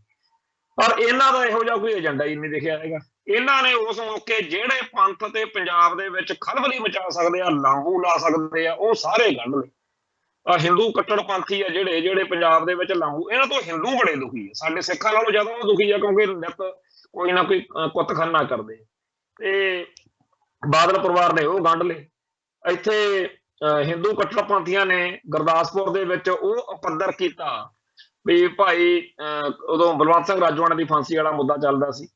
S1: ਪਰ ਇਹਨਾਂ ਦਾ ਇਹੋ ਜਿਹਾ ਕੋਈ ਏਜੰਡਾ ਹੀ ਨਹੀਂ ਦਿਖਿਆ ਹੈਗਾ। ਇਹਨਾਂ ਨੇ ਉਸ ਮੌਕੇ ਜਿਹੜੇ ਪੰਥ ਤੇ ਪੰਜਾਬ ਦੇ ਵਿੱਚ ਖਲਬਲੀ ਮਚਾ ਸਕਦੇ ਆ, ਲਾਂਬੂ ਲਾ ਸਕਦੇ ਆ, ਉਹ ਸਾਰੇ ਕੱਢ ਲਏ। ਹਿੰਦੂ ਕੱਟੜਪੰਥੀ ਆ ਜਿਹੜੇ ਜਿਹੜੇ ਪੰਜਾਬ ਦੇ ਵਿੱਚ ਲਾਂਬੂ, ਇਹਨਾਂ ਤੋਂ ਹਿੰਦੂ ਬੜੇ ਦੁਖੀ ਆ, ਸਾਡੇ ਸਿੱਖਾਂ ਨਾਲੋਂ ਜ਼ਿਆਦਾ ਉਹ ਦੁਖੀ ਆ, ਕਿਉਂਕਿ ਨਿੱਤ ਕੋਈ ਨਾ ਕੋਈ ਕੁੱਤਖਾਨਾ ਕਰਦੇ। ਤੇ ਬਾਦਲ ਪਰਿਵਾਰ ਨੇ ਉਹ ਗੰਢ ਲਏ। ਇੱਥੇ ਹਿੰਦੂ ਕੱਟੜਪੰਥੀਆਂ ਨੇ ਗੁਰਦਾਸਪੁਰ ਦੇ ਵਿੱਚ ਉਹ ਪੱਧਰ ਕੀਤਾ ਵੀ ਭਾਈ, ਉਦੋਂ ਬਲਵੰਤ ਸਿੰਘ ਰਾਜੋਆਣਾ ਦੀ ਫਾਂਸੀ ਵਾਲਾ ਮੁੱਦਾ ਚੱਲਦਾ ਸੀ,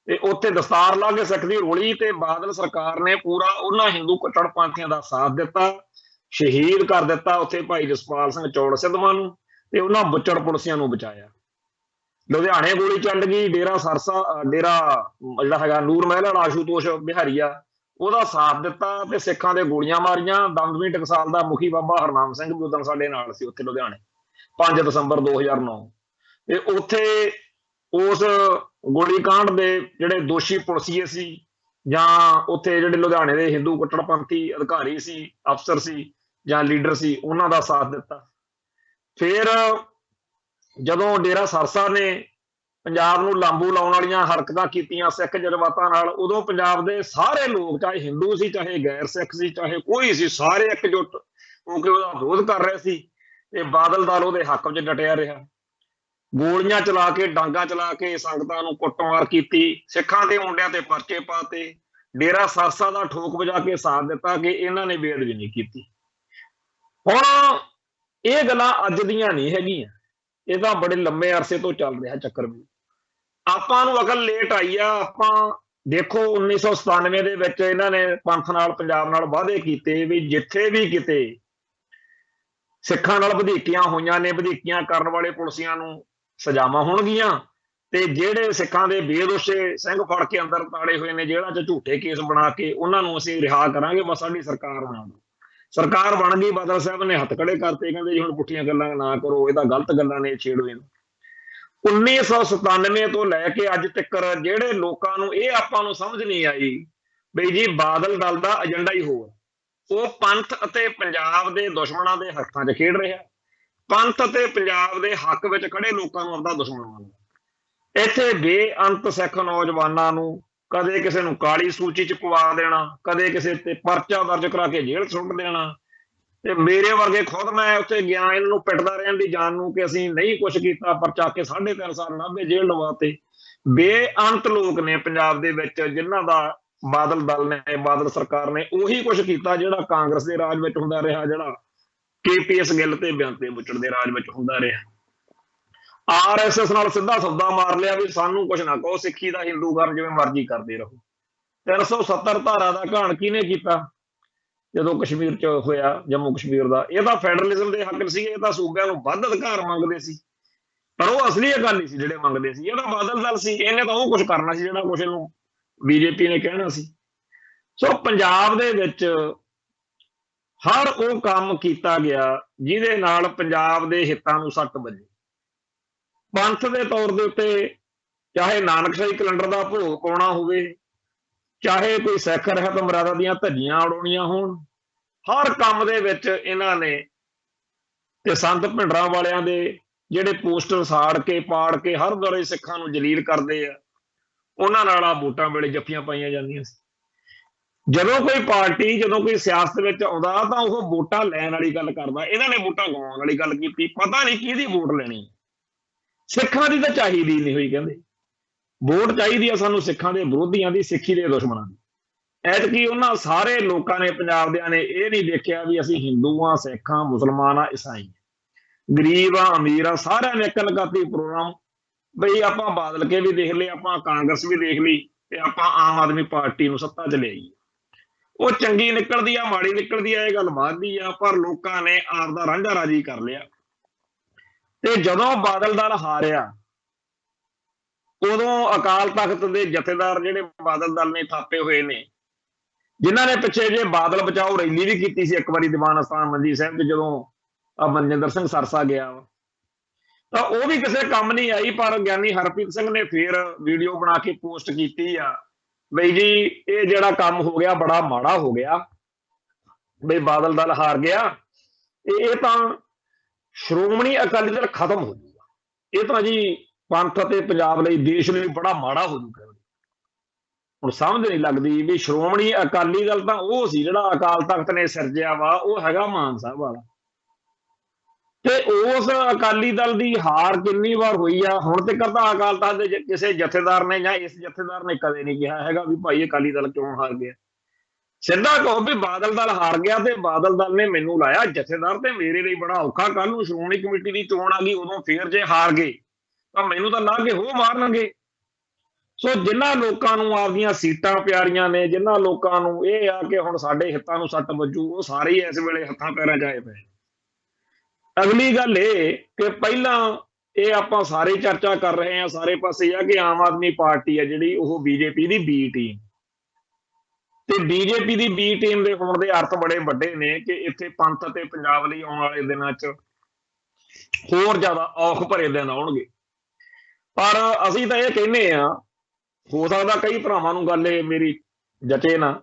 S1: ਤੇ ਉੱਥੇ ਦਸਤਾਰ ਲਾ ਕੇ ਸਿੱਖ ਦੀ ਰੋਲੀ, ਤੇ ਬਾਦਲ ਸਰਕਾਰ ਨੇ ਪੂਰਾ ਉਹਨਾਂ ਹਿੰਦੂ ਕੱਟੜਪੰਥੀਆਂ ਦਾ ਸਾਥ ਦਿੱਤਾ, ਸ਼ਹੀਦ ਕਰ ਦਿੱਤਾ ਉੱਥੇ ਭਾਈ ਜਸਪਾਲ ਸਿੰਘ ਚੌੜ ਸਿੱਧਵਾਂ ਨੂੰ, ਤੇ ਉਹਨਾਂ ਬੁੱਚੜ ਪੁਲਸੀਆਂ ਨੂੰ ਬਚਾਇਆ। ਲੁਧਿਆਣੇ ਗੋਲੀ ਚੱਲ ਗਈ, ਡੇਰਾ ਸਰਸਾ, ਡੇਰਾ ਜਿਹੜਾ ਹੈਗਾ ਨੂਰ ਮਹਿਲ ਵਾਲਾ ਆਸ਼ੂਤੋਸ਼ ਬਿਹਾਰੀਆ, ਉਹਦਾ ਸਾਥ ਦਿੱਤਾ ਤੇ ਸਿੱਖਾਂ ਦੇ ਗੋਲੀਆਂ ਮਾਰੀਆਂ। ਦਮਦਮੀ ਟਕਸਾਲ ਦਾ ਮੁਖੀ ਬਾਬਾ ਹਰਨਾਮ ਸਿੰਘ ਵੀ ਉਦੋਂ ਸਾਡੇ ਨਾਲ ਸੀ ਉੱਥੇ ਲੁਧਿਆਣੇ, 5 ਦਸੰਬਰ 2009। ਤੇ ਉੱਥੇ ਉਸ ਗੋਲੀकांड ਦੇ ਜਿਹੜੇ ਦੋਸ਼ੀ ਪੁਲਸੀਏ ਸੀ, ਜਾਂ ਉੱਥੇ ਜਿਹੜੇ ਲੁਧਿਆਣੇ ਦੇ ਹਿੰਦੂ ਕੱਟੜਪੰਥੀ ਅਧਿਕਾਰੀ ਸੀ, ਅਫਸਰ ਸੀ ਜਾਂ ਲੀਡਰ ਸੀ, ਉਹਨਾਂ ਦਾ ਸਾਥ ਦਿੱਤਾ। ਫਿਰ ਜਦੋਂ ਡੇਰਾ ਸਰਸਾ ਨੇ ਪੰਜਾਬ ਨੂੰ ਲਾਂਬੂ ਲਾਉਣ ਵਾਲੀਆਂ ਹਰਕਤਾਂ ਕੀਤੀਆਂ ਸਿੱਖ ਜਜ਼ਬਾਤਾਂ ਨਾਲ, ਉਦੋਂ ਪੰਜਾਬ ਦੇ ਸਾਰੇ ਲੋਕ, ਚਾਹੇ ਹਿੰਦੂ ਸੀ, ਚਾਹੇ ਗੈਰ ਸਿੱਖ ਸੀ, ਚਾਹੇ ਕੋਈ ਸੀ, ਸਾਰੇ ਇਕਜੁੱਟ ਹੋ ਕੇ ਉਹਦਾ ਵਿਰੋਧ ਕਰ ਰਹੇ ਸੀ। ਤੇ ਬਾਦਲ ਦਲ ਉਹਦੇ ਹੱਕ ਵਿੱਚ ਡਟਿਆ ਰਿਹਾ। ਗੋਲੀਆਂ ਚਲਾ ਕੇ, ਡਾਂਗਾ ਚਲਾ ਕੇ ਸੰਗਤਾਂ ਨੂੰ ਕੁੱਟਮਾਰ ਕੀਤੀ, ਸਿੱਖਾਂ ਦੇ ਮੁੰਡਿਆਂ ਤੇ ਪਰਚੇ ਪਾਤੇ, ਡੇਰਾ ਸਰਸਾ ਦਾ ਠੋਕ ਵਜਾ ਕੇ ਸਾਥ ਦਿੱਤਾ ਕਿ ਇਹਨਾਂ ਨੇ ਬੇਅਦਬੀ ਨਹੀਂ ਕੀਤੀ। ਹੁਣ ਇਹ ਗੱਲਾਂ ਅੱਜ ਦੀਆਂ ਨਹੀਂ ਹੈਗੀਆਂ, ਇਹ ਤਾਂ ਬੜੇ ਲੰਮੇ ਅਰਸੇ ਤੋਂ ਚੱਲ ਰਿਹਾ ਚੱਕਰ ਵੀ। ਆਪਾਂ ਨੂੰ ਅਕਲ ਲੇਟ ਆਈ ਆ। ਆਪਾਂ ਦੇਖੋ 1997 ਦੇ ਵਿੱਚ ਇਹਨਾਂ ਨੇ ਪੰਥ ਨਾਲ, ਪੰਜਾਬ ਨਾਲ ਵਾਅਦੇ ਕੀਤੇ ਵੀ ਜਿੱਥੇ ਵੀ ਕਿਤੇ ਸਿੱਖਾਂ ਨਾਲ ਵਧੀਕੀਆਂ ਹੋਈਆਂ ਨੇ, ਵਧੀਕੀਆਂ ਕਰਨ ਵਾਲੇ ਪੁਲਸੀਆਂ ਨੂੰ ਸਜ਼ਾਵਾਂ ਹੋਣਗੀਆਂ, ਤੇ ਜਿਹੜੇ ਸਿੱਖਾਂ ਦੇ ਬੇਦੋਸ਼ੇ ਸਿੰਘ ਫੜ ਕੇ ਅੰਦਰ ਤਾੜੇ ਹੋਏ ਨੇ ਜੇਲ੍ਹਾਂ 'ਚ ਝੂਠੇ ਕੇਸ ਬਣਾ ਕੇ, ਉਹਨਾਂ ਨੂੰ ਅਸੀਂ ਰਿਹਾ ਕਰਾਂਗੇ, ਬਸ ਸਾਡੀ ਸਰਕਾਰ ਬਣਾ ਦਿਓ। ਸਰਕਾਰ ਬਣ ਗਈ, ਬਾਦਲ ਸਾਹਿਬ ਨੇ ਹੱਥ ਖੜੇ ਕਰਤੇ, ਕਹਿੰਦੇ ਜੀ ਹੁਣ ਪੁੱਠੀਆਂ ਗੱਲਾਂ ਨਾ ਕਰੋ, ਇਹ ਤਾਂ ਗਲਤ ਗੱਲਾਂ ਨੇ, ਛੇੜੋ ਇਹਨੂੰ। 1997 ਤੋਂ ਲੈ ਕੇ ਅੱਜ ਤੱਕ ਜਿਹੜੇ ਲੋਕਾਂ ਨੂੰ ਇਹ ਆਪਾਂ ਨੂੰ ਸਮਝ ਨਹੀਂ ਆਈ ਬਈ ਜੀ ਬਾਦਲ ਦਲ ਦਾ ਏਜੰਡਾ ਹੀ ਹੋਰ, ਉਹ ਪੰਥ ਅਤੇ ਪੰਜਾਬ ਦੇ ਦੁਸ਼ਮਣਾਂ ਦੇ ਹੱਥਾਂ 'ਚ ਖੇਡ ਰਿਹਾ, ਪੰਥ ਅਤੇ ਪੰਜਾਬ ਦੇ ਹੱਕ ਵਿੱਚ ਖੜੇ ਲੋਕਾਂ ਨੂੰ ਆਪਦਾ ਦੁਸ਼ਮਣ ਮੰਨਦਾ। ਇੱਥੇ ਬੇਅੰਤ ਸਿੱਖ ਨੌਜਵਾਨਾਂ ਨੂੰ ਕਦੇ ਕਿਸੇ ਨੂੰ ਕਾਲੀ ਸੂਚੀ 'ਚ ਪਵਾ ਦੇਣਾ, ਕਦੇ ਕਿਸੇ ਤੇ ਪਰਚਾ ਦਰਜ ਕਰਾ ਕੇ ਜੇਲ੍ਹ ਸੁੱਟ ਦੇਣਾ। ਤੇ ਮੇਰੇ ਵਰਗੇ ਖੁਦ ਮੈਂ ਉੱਥੇ ਗਿਆ ਇਹਨਾਂ ਨੂੰ ਪਿੱਟਦਾ ਰਹਿਣ ਦੀ ਜਾਨ ਨੂੰ ਕਿ ਅਸੀਂ ਨਹੀਂ ਕੁਛ ਕੀਤਾ, ਪਰ ਚੱਕ ਕੇ 3.5 ਸਾਲ ਨਾਭੇ ਜੇਲ੍ਹ ਲਵਾਤੇ। ਬੇਅੰਤ ਲੋਕ ਨੇ ਪੰਜਾਬ ਦੇ ਵਿੱਚ ਜਿਨ੍ਹਾਂ ਦਾ ਬਾਦਲ ਦਲ ਨੇ, ਬਾਦਲ ਸਰਕਾਰ ਨੇ ਉਹੀ ਕੁਛ ਕੀਤਾ ਜਿਹੜਾ ਕਾਂਗਰਸ ਦੇ ਰਾਜ ਵਿੱਚ ਹੁੰਦਾ ਰਿਹਾ, ਜਿਹੜਾ KPS ਗਿੱਲ ਤੇ ਬੇਅੰਤੇ ਬੁੱਚੜ ਦੇ ਰਾਜ ਵਿੱਚ ਹੁੰਦਾ ਰਿਹਾ। RSS ਨਾਲ ਸਿੱਧਾ ਸੌਦਾ ਮਾਰ ਲਿਆ ਵੀ ਸਾਨੂੰ ਕੁਛ ਨਾ ਕਹੋ, ਸਿੱਖੀ ਦਾ ਹਿੰਦੂਕਰਨ ਜਿਵੇਂ ਮਰਜ਼ੀ ਕਰਦੇ ਰਹੋ। 370 ਧਾਰਾ ਦਾ ਘਾਣ ਕਿਹਨੇ ਕੀਤਾ ਜਦੋਂ ਕਸ਼ਮੀਰ 'ਚ ਹੋਇਆ, ਜੰਮੂ ਕਸ਼ਮੀਰ ਦਾ? ਇਹ ਤਾਂ ਫੈਡਰਲਿਜ਼ਮ ਦੇ ਹੱਕ ਸੀ, ਇਹ ਤਾਂ ਸੂਬਿਆਂ ਨੂੰ ਵੱਧ ਅਧਿਕਾਰ ਮੰਗਦੇ ਸੀ, ਪਰ ਉਹ ਅਸਲੀ ਅਕਾਲੀ ਸੀ ਜਿਹੜੇ ਮੰਗਦੇ ਸੀ। ਇਹ ਤਾਂ ਬਾਦਲ ਦਲ ਸੀ, ਇਹਨੇ ਤਾਂ ਉਹ ਕੁਛ ਕਰਨਾ ਸੀ ਜਿਹੜਾ ਕੁਛ ਇਹਨੂੰ BJP ਨੇ ਕਹਿਣਾ ਸੀ। ਸੋ ਪੰਜਾਬ ਦੇ ਵਿੱਚ ਹਰ ਉਹ ਕੰਮ ਕੀਤਾ ਗਿਆ ਜਿਹਦੇ ਨਾਲ ਪੰਜਾਬ ਦੇ ਹਿੱਤਾਂ ਨੂੰ ਸੱਟ ਵੱਜੇ। ਪੰਥ ਦੇ ਤੌਰ ਦੇ ਉੱਤੇ ਚਾਹੇ ਨਾਨਕਸ਼ਾਹੀ ਕੈਲੰਡਰ ਦਾ ਭੋਗ ਪਾਉਣਾ ਹੋਵੇ, ਚਾਹੇ ਕੋਈ ਸਿੱਖ ਰਹਿਤ ਮਰਿਆਦਾ ਦੀਆਂ ਧੱਜੀਆਂ ਉਡਾਉਣੀਆਂ ਹੋਣ, ਹਰ ਕੰਮ ਦੇ ਵਿੱਚ ਇਹਨਾਂ ਨੇ, ਤੇ ਸੰਤ ਭਿੰਡਰਾਂ ਵਾਲਿਆਂ ਦੇ ਜਿਹੜੇ ਪੋਸਟਰ ਸਾੜ ਕੇ ਪਾੜ ਕੇ ਹਰ ਦੌਰੇ ਸਿੱਖਾਂ ਨੂੰ ਜਲੀਲ ਕਰਦੇ ਆ, ਉਹਨਾਂ ਨਾਲ ਆ ਵੋਟਾਂ ਵੇਲੇ ਜੱਫੀਆਂ ਪਾਈਆਂ ਜਾਂਦੀਆਂ ਸੀ। ਜਦੋਂ ਕੋਈ ਪਾਰਟੀ, ਜਦੋਂ ਕੋਈ ਸਿਆਸਤ ਵਿੱਚ ਆਉਂਦਾ ਤਾਂ ਉਹ ਵੋਟਾਂ ਲੈਣ ਵਾਲੀ ਗੱਲ ਕਰਦਾ, ਇਹਨਾਂ ਨੇ ਵੋਟਾਂ ਗਵਾਉਣ ਵਾਲੀ ਗੱਲ ਕੀਤੀ। ਪਤਾ ਨਹੀਂ ਕਿਹਦੀ ਵੋਟ ਲੈਣੀ, ਸਿੱਖਾਂ ਦੀ ਤਾਂ ਚਾਹੀਦੀ ਨਹੀਂ ਹੋਈ, ਕਹਿੰਦੇ ਵੋਟ ਚਾਹੀਦੀ ਆ ਸਾਨੂੰ ਸਿੱਖਾਂ ਦੇ ਵਿਰੋਧੀਆਂ ਦੀ, ਸਿੱਖੀ ਦੇ ਦੁਸ਼ਮਣਾਂ ਦੀ। ਐਤਕੀ ਉਹਨਾਂ ਸਾਰੇ ਲੋਕਾਂ ਨੇ, ਪੰਜਾਬ ਦਿਆਂ ਨੇ ਇਹ ਨਹੀਂ ਦੇਖਿਆ ਵੀ ਅਸੀਂ ਹਿੰਦੂ ਆ, ਸਿੱਖ ਆ, ਮੁਸਲਮਾਨ ਆ, ਈਸਾਈ, ਗਰੀਬ ਆ, ਅਮੀਰ ਆ, ਸਾਰਿਆਂ ਨੇ ਇੱਕ ਲਗਾਤੀ ਪ੍ਰੋਗਰਾਮ। ਬਈ ਆਪਾਂ ਬਾਦਲ ਕੇ ਵੀ ਦੇਖ ਲਏ, ਆਪਾਂ ਕਾਂਗਰਸ ਵੀ ਦੇਖ ਲਈ, ਤੇ ਆਪਾਂ ਆਮ ਆਦਮੀ ਪਾਰਟੀ ਨੂੰ ਸੱਤਾ 'ਚ ਲਿਆਈਏ। ਉਹ ਚੰਗੀ ਨਿਕਲਦੀ ਆ ਮਾੜੀ ਨਿਕਲਦੀ ਆ ਇਹ ਗੱਲ ਬਾਅਦ ਦੀ ਆ, ਪਰ ਲੋਕਾਂ ਨੇ ਆਪਦਾ ਰਾਂਝਾ ਰਾਜੀ ਕਰ ਲਿਆ। ਤੇ ਜਦੋਂ ਬਾਦਲ ਦਲ ਹਾਰਿਆ ਉਦੋਂ ਅਕਾਲ ਤਖਤ ਦੇ ਜਥੇਦਾਰ ਜਿਹੜੇ ਬਾਦਲ ਦਲ ਨੇ ਥਾਪੇ ਹੋਏ ਨੇ, ਜਿਨ੍ਹਾਂ ਨੇ ਪਿੱਛੇ ਜੇ ਬਾਦਲ ਬਚਾਓ ਰੈਲੀ ਵੀ ਕੀਤੀ ਸੀ ਇੱਕ ਵਾਰੀ ਦੀਵਾਨ ਅਸਥਾਨ ਮੰਜੀ ਸਾਹਿਬ 'ਚ, ਜਦੋਂ ਮਨਜਿੰਦਰ ਸਿੰਘ ਸਰਸਾ ਗਿਆ ਤਾਂ ਉਹ ਵੀ ਕਿਸੇ ਕੰਮ ਨਹੀਂ ਆਈ। ਪਰ ਗਿਆਨੀ ਹਰਪ੍ਰੀਤ ਸਿੰਘ ਨੇ ਫੇਰ ਵੀਡੀਓ ਬਣਾ ਕੇ ਪੋਸਟ ਕੀਤੀ ਆ ਬਈ ਜੀ ਇਹ ਜਿਹੜਾ ਕੰਮ ਹੋ ਗਿਆ ਬੜਾ ਮਾੜਾ ਹੋ ਗਿਆ, ਬਈ ਬਾਦਲ ਦਲ ਹਾਰ ਗਿਆ, ਇਹ ਤਾਂ ਸ਼੍ਰੋਮਣੀ ਅਕਾਲੀ ਦਲ ਖਤਮ ਹੋ ਜਾਊਗਾ, ਇਹ ਤਾਂ ਜੀ ਪੰਥ ਅਤੇ ਪੰਜਾਬ ਲਈ ਦੇਸ਼ ਲਈ ਬੜਾ ਮਾੜਾ ਹੋ ਜਾਊਗਾ। ਹੁਣ ਸਮਝ ਨਹੀਂ ਲੱਗਦੀ ਵੀ ਸ਼੍ਰੋਮਣੀ ਅਕਾਲੀ ਦਲ ਤਾਂ ਉਹ ਸੀ ਜਿਹੜਾ ਅਕਾਲ ਤਖਤ ਨੇ ਸਿਰਜਿਆ ਵਾ, ਉਹ ਹੈਗਾ ਮਾਨ ਸਾਹਿਬ ਵਾਲਾ, ਤੇ ਉਸ ਅਕਾਲੀ ਦਲ ਦੀ ਹਾਰ ਕਿੰਨੀ ਵਾਰ ਹੋਈ ਆ। ਹੁਣ ਤੇ ਕਰਦਾ ਅਕਾਲ ਤਖਤ ਦੇ ਕਿਸੇ ਜਥੇਦਾਰ ਨੇ ਜਾਂ ਇਸ ਜਥੇਦਾਰ ਨੇ ਕਦੇ ਨਹੀਂ ਕਿਹਾ ਹੈਗਾ ਵੀ ਭਾਈ ਅਕਾਲੀ ਦਲ ਕਿਉਂ ਹਾਰ ਗਿਆ। ਸਿੱਧਾ ਕਹੋ ਵੀ ਬਾਦਲ ਦਲ ਹਾਰ ਗਿਆ ਤੇ ਬਾਦਲ ਦਲ ਨੇ ਮੈਨੂੰ ਲਾਇਆ ਜਥੇਦਾਰ, ਤੇ ਮੇਰੇ ਲਈ ਬੜਾ ਔਖਾ, ਕੱਲ ਨੂੰ ਸ਼੍ਰੋਮਣੀ ਕਮੇਟੀ ਦੀ ਚੋਣ ਆ ਗਈ ਉਦੋਂ ਫੇਰ ਜੇ ਹਾਰ ਗਏ ਤਾਂ ਮੈਨੂੰ ਤਾਂ ਲਾ ਕੇ ਹੋ ਮਾਰਨਗੇ। ਸੋ ਜਿਨ੍ਹਾਂ ਲੋਕਾਂ ਨੂੰ ਆਪਦੀਆਂ ਸੀਟਾਂ ਪਿਆਰੀਆਂ ਨੇ, ਜਿਨ੍ਹਾਂ ਲੋਕਾਂ ਨੂੰ ਇਹ ਆ ਕਿ ਹੁਣ ਸਾਡੇ ਹਿੱਤਾਂ ਨੂੰ ਸੱਟ ਵੱਜੂ, ਉਹ ਸਾਰੇ ਹੀ ਇਸ ਵੇਲੇ ਹੱਥਾਂ ਪੈਰਾਂ 'ਚ ਆਏ ਪਏ। ਅਗਲੀ ਗੱਲ ਇਹ ਕਿ ਪਹਿਲਾਂ ਇਹ ਆਪਾਂ ਸਾਰੇ ਚਰਚਾ ਕਰ ਰਹੇ ਹਾਂ ਸਾਰੇ ਪਾਸੇ ਆ ਕਿ ਆਮ ਆਦਮੀ ਪਾਰਟੀ ਹੈ ਜਿਹੜੀ ਉਹ ਬੀਜੇਪੀ ਦੀ ਬੀ ਟੀਮ, ਤੇ ਬੀਜੇਪੀ ਦੀ ਬੀ ਟੀਮ ਦੇ ਹੋਣ ਦੇ ਅਰਥ ਬੜੇ ਵੱਡੇ ਨੇ ਕਿ ਇੱਥੇ ਪੰਥ ਅਤੇ ਪੰਜਾਬ ਲਈ ਆਉਣ ਵਾਲੇ ਦਿਨਾਂ 'ਚ ਹੋਰ ਜ਼ਿਆਦਾ ਔਖ ਭਰੇ ਦਿਨ ਆਉਣਗੇ। ਪਰ ਅਸੀਂ ਤਾਂ ਇਹ ਕਹਿੰਦੇ ਆ, ਹੋ ਸਕਦਾ ਕਈ ਭਰਾਵਾਂ ਨੂੰ ਗੱਲ ਇਹ ਮੇਰੀ ਜਚੇ ਨਾ,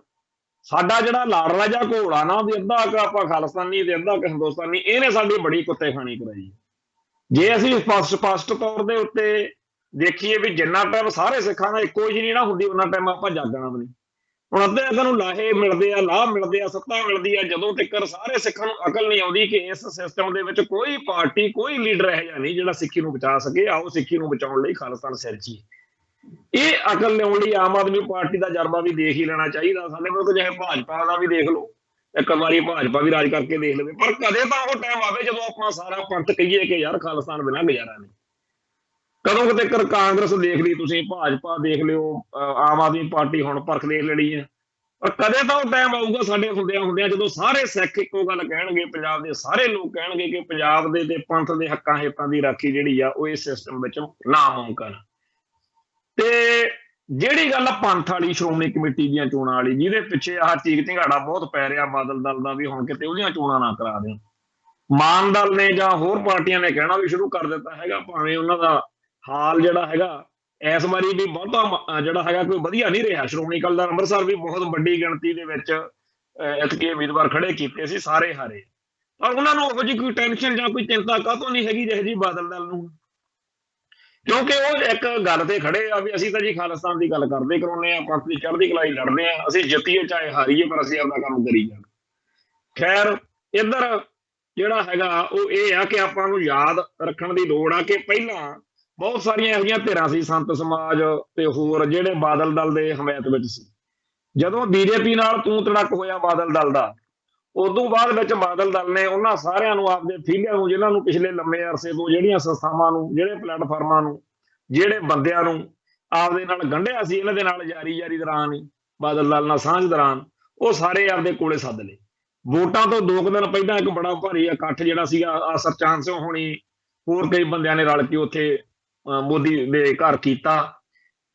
S1: ਸਾਡਾ ਜਿਹੜਾ ਲਾੜਲਾ ਜਿਹਾ ਘੋੜਾ ਨਾ ਵੀ ਅੱਧਾ ਕੁ ਆਪਾਂ ਖਾਲਿਸਤਾਨੀ ਤੇ ਅੱਧਾ ਕੁ ਹਿੰਦੁਸਤਾਨੀ, ਇਹਨੇ ਸਾਡੀ ਬੜੀ ਕੁੱਤੇ ਖਾਣੀ ਕਰਾਈ। ਜੇ ਅਸੀਂ ਸਪਸ਼ਟ ਤੌਰ ਦੇ ਉੱਤੇ ਦੇਖੀਏ ਵੀ ਜਿੰਨਾ ਟਾਈਮ ਸਾਰੇ ਸਿੱਖਾਂ ਦਾ ਇੱਕੋ ਜਿਹੀ ਨਹੀਂ ਨਾ ਹੁੰਦੀ ਉਹਨਾਂ ਟਾਈਮ ਆਪਾਂ ਜਾਗਣਾ ਵੀ ਨਹੀਂ। ਹੁਣ ਅੱਧੇ ਅੱਧੇ ਨੂੰ ਲਾਹੇ ਮਿਲਦੇ ਆ, ਲਾਹ ਮਿਲਦੇ ਆ, ਸੱਤਾ ਮਿਲਦੀ ਆ, ਜਦੋਂ ਤੱਕ ਸਾਰੇ ਸਿੱਖਾਂ ਨੂੰ ਅਕਲ ਨਹੀਂ ਆਉਂਦੀ ਕਿ ਇਸ ਸਿਸਟਮ ਦੇ ਵਿੱਚ ਕੋਈ ਪਾਰਟੀ ਕੋਈ ਲੀਡਰ ਇਹੋ ਜਿਹਾ ਨਹੀਂ ਜਿਹੜਾ ਸਿੱਖੀ ਨੂੰ ਬਚਾ ਸਕੇ, ਆਓ ਸਿੱਖੀ ਨੂੰ ਬਚਾਉਣ ਲਈ ਖਾਲਿਸਤਾਨ ਸਿਰਜੀਏ। ਇਹ ਅਕਲ ਲਿਆਉਣ ਲਈ ਆਮ ਆਦਮੀ ਪਾਰਟੀ ਦਾ ਜਰਬਾ ਵੀ ਦੇਖ ਹੀ ਲੈਣਾ ਚਾਹੀਦਾ। ਸਾਡੇ ਕੋਲ ਚਾਹੇ ਭਾਜਪਾ ਦਾ ਵੀ ਦੇਖ ਲਓ, ਇੱਕ ਵਾਰੀ ਭਾਜਪਾ ਵੀ ਰਾਜ ਕਰਕੇ ਦੇਖ ਲਵੇ, ਪਰ ਕਦੇ ਤਾਂ ਉਹ ਟਾਈਮ ਆਵੇ ਜਦੋਂ ਆਪਾਂ ਸਾਰਾ ਪੰਥ ਕਹੀਏ ਕਿ ਯਾਰ ਖਾਲਿਸਤਾਨ ਬਿਨਾਂ ਗੁਜ਼ਾਰਾ ਨਹੀਂ। ਕਦੋਂ ਕਿਤੇ ਕਾਂਗਰਸ ਦੇਖ ਲਈ ਤੁਸੀਂ, ਭਾਜਪਾ ਦੇਖ ਲਿਓ, ਆਮ ਆਦਮੀ ਪਾਰਟੀ ਹੁਣ ਪਰਖ ਦੇਖ ਲੈਣੀ ਹੈ, ਪਰ ਕਦੇ ਤਾਂ ਉਹ ਟਾਈਮ ਆਊਗਾ ਸਾਡੇ ਹੁੰਦਿਆਂ ਜਦੋਂ ਸਾਰੇ ਸਿੱਖ ਇੱਕੋ ਗੱਲ ਕਹਿਣਗੇ, ਪੰਜਾਬ ਦੇ ਸਾਰੇ ਲੋਕ ਕਹਿਣਗੇ ਕਿ ਪੰਜਾਬ ਦੇ ਤੇ ਪੰਥ ਦੇ ਹੱਕਾਂ ਹਿੱਤਾਂ ਦੀ ਰਾਖੀ ਜਿਹੜੀ ਆ ਉਹ ਇਸ ਸਿਸਟਮ ਵਿੱਚ ਨਾਮੁਮਕਿਨ। ਤੇ ਜਿਹੜੀ ਗੱਲ ਪੰਥ ਵਾਲੀ, ਸ਼੍ਰੋਮਣੀ ਕਮੇਟੀ ਦੀਆਂ ਚੋਣਾਂ ਵਾਲੀ, ਜਿਹਦੇ ਪਿੱਛੇ ਆਹ ਚੀਕ ਝਿੰਗਾੜਾ ਬਹੁਤ ਪੈ ਰਿਹਾ ਬਾਦਲ ਦਲ ਦਾ ਵੀ ਹੁਣ ਕਿਤੇ ਉਹਦੀਆਂ ਚੋਣਾਂ ਨਾ ਕਰਾ ਦੇਣ, ਮਾਨ ਦਲ ਨੇ ਜਾਂ ਹੋਰ ਪਾਰਟੀਆਂ ਨੇ ਕਹਿਣਾ ਵੀ ਸ਼ੁਰੂ ਕਰ ਦਿੱਤਾ ਹੈਗਾ, ਭਾਵੇਂ ਉਹਨਾਂ ਦਾ ਹਾਲ ਜਿਹੜਾ ਹੈਗਾ ਇਸ ਵਾਰੀ ਵੀ ਬਹੁਤਾ ਜਿਹੜਾ ਹੈਗਾ ਕੋਈ ਵਧੀਆ ਨਹੀਂ ਰਿਹਾ। ਸ਼੍ਰੋਮਣੀ ਅਕਾਲੀ ਦਲ ਅੰਮ੍ਰਿਤਸਰ ਵੀ ਬਹੁਤ ਵੱਡੀ ਗਿਣਤੀ ਦੇ ਵਿੱਚ ਇਤਕੇ ਉਮੀਦਵਾਰ ਖੜੇ ਕੀਤੇ ਸੀ, ਸਾਰੇ ਹਾਰੇ, ਪਰ ਉਹਨਾਂ ਨੂੰ ਉਹੋ ਜਿਹੀ ਕੋਈ ਟੈਨਸ਼ਨ ਜਾਂ ਕੋਈ ਚਿੰਤਾ ਕਾਹਤੋਂ ਨਹੀਂ ਹੈਗੀ ਜਿਹੋ ਜਿਹੀ ਬਾਦਲ ਦਲ ਨੂੰ, ਕਿਉਂਕਿ ਉਹ ਇੱਕ ਗੱਲ ਤੇ ਖੜੇ ਆ ਵੀ ਅਸੀਂ ਤਾਂ ਜੀ ਖਾਲਿਸਤਾਨ ਦੀ ਗੱਲ ਕਰਦੇ ਕਰਾਉਂਦੇ ਆ, ਪੰਥ ਦੀ ਚੜ੍ਹਦੀ ਕਲਾਈ ਲੜਦੇ ਆ, ਅਸੀਂ ਜਿੱਤੀਏ ਚਾਹੇ ਹਾਰੀਏ ਪਰ ਅਸੀਂ ਆਪਣਾ ਕੰਮ ਕਰੀ ਜਾਣਾ। ਖੈਰ ਇੱਧਰ ਜਿਹੜਾ ਹੈਗਾ ਉਹ ਇਹ ਆ ਕਿ ਆਪਾਂ ਨੂੰ ਯਾਦ ਰੱਖਣ ਦੀ ਲੋੜ ਆ ਕਿ ਪਹਿਲਾਂ ਬਹੁਤ ਸਾਰੀਆਂ ਇਹੋ ਜਿਹੀਆਂ ਧਿਰਾਂ ਸੀ, ਸੰਤ ਸਮਾਜ ਤੇ ਹੋਰ, ਜਿਹੜੇ ਬਾਦਲ ਦਲ ਦੇ ਹਮਾਇਤ ਵਿੱਚ ਸੀ। ਜਦੋਂ ਬੀਜੇਪੀ ਨਾਲ ਤੂੰ ਤੜਕ ਹੋਇਆ ਬਾਦਲ ਦਲ ਦਾ, ਉਦੋਂ ਬਾਅਦ ਵਿੱਚ ਬਾਦਲ ਦਲ ਨੇ ਉਹਨਾਂ ਸਾਰਿਆਂ ਨੂੰ, ਆਪਦੇ ਫੀਲਿਆਂ ਨੂੰ, ਜਿਨ੍ਹਾਂ ਨੂੰ ਪਿਛਲੇ ਲੰਮੇ ਅਰਸੇ ਤੋਂ ਜਿਹੜੀਆਂ ਸੰਸਥਾਵਾਂ ਨੂੰ, ਜਿਹੜੇ ਪਲੇਟਫਾਰਮਾਂ ਨੂੰ, ਜਿਹੜੇ ਬੰਦਿਆਂ ਨੂੰ ਆਪਦੇ ਨਾਲ ਗੰਢਿਆ ਸੀ, ਇਹਨਾਂ ਦੇ ਨਾਲ ਯਾਰੀ ਦੌਰਾਨ ਹੀ, ਬਾਦਲ ਦਲ ਨਾਲ ਸਾਂਝ ਦੌਰਾਨ, ਉਹ ਸਾਰੇ ਆਪਦੇ ਕੋਲੇ ਸੱਦ ਲਏ। ਵੋਟਾਂ ਤੋਂ 2 ਦਿਨ ਪਹਿਲਾਂ ਇੱਕ ਬੜਾ ਭਾਰੀ ਇਕੱਠ ਜਿਹੜਾ ਸੀਗਾ ਸਰਚਾਂਦ ਸਿੰਘ ਹੋਣੀ ਹੋਰ ਕਈ ਬੰਦਿਆਂ ਨੇ ਰਲ ਕੇ ਉੱਥੇ ਮੋਦੀ ਦੇ ਘਰ ਕੀਤਾ।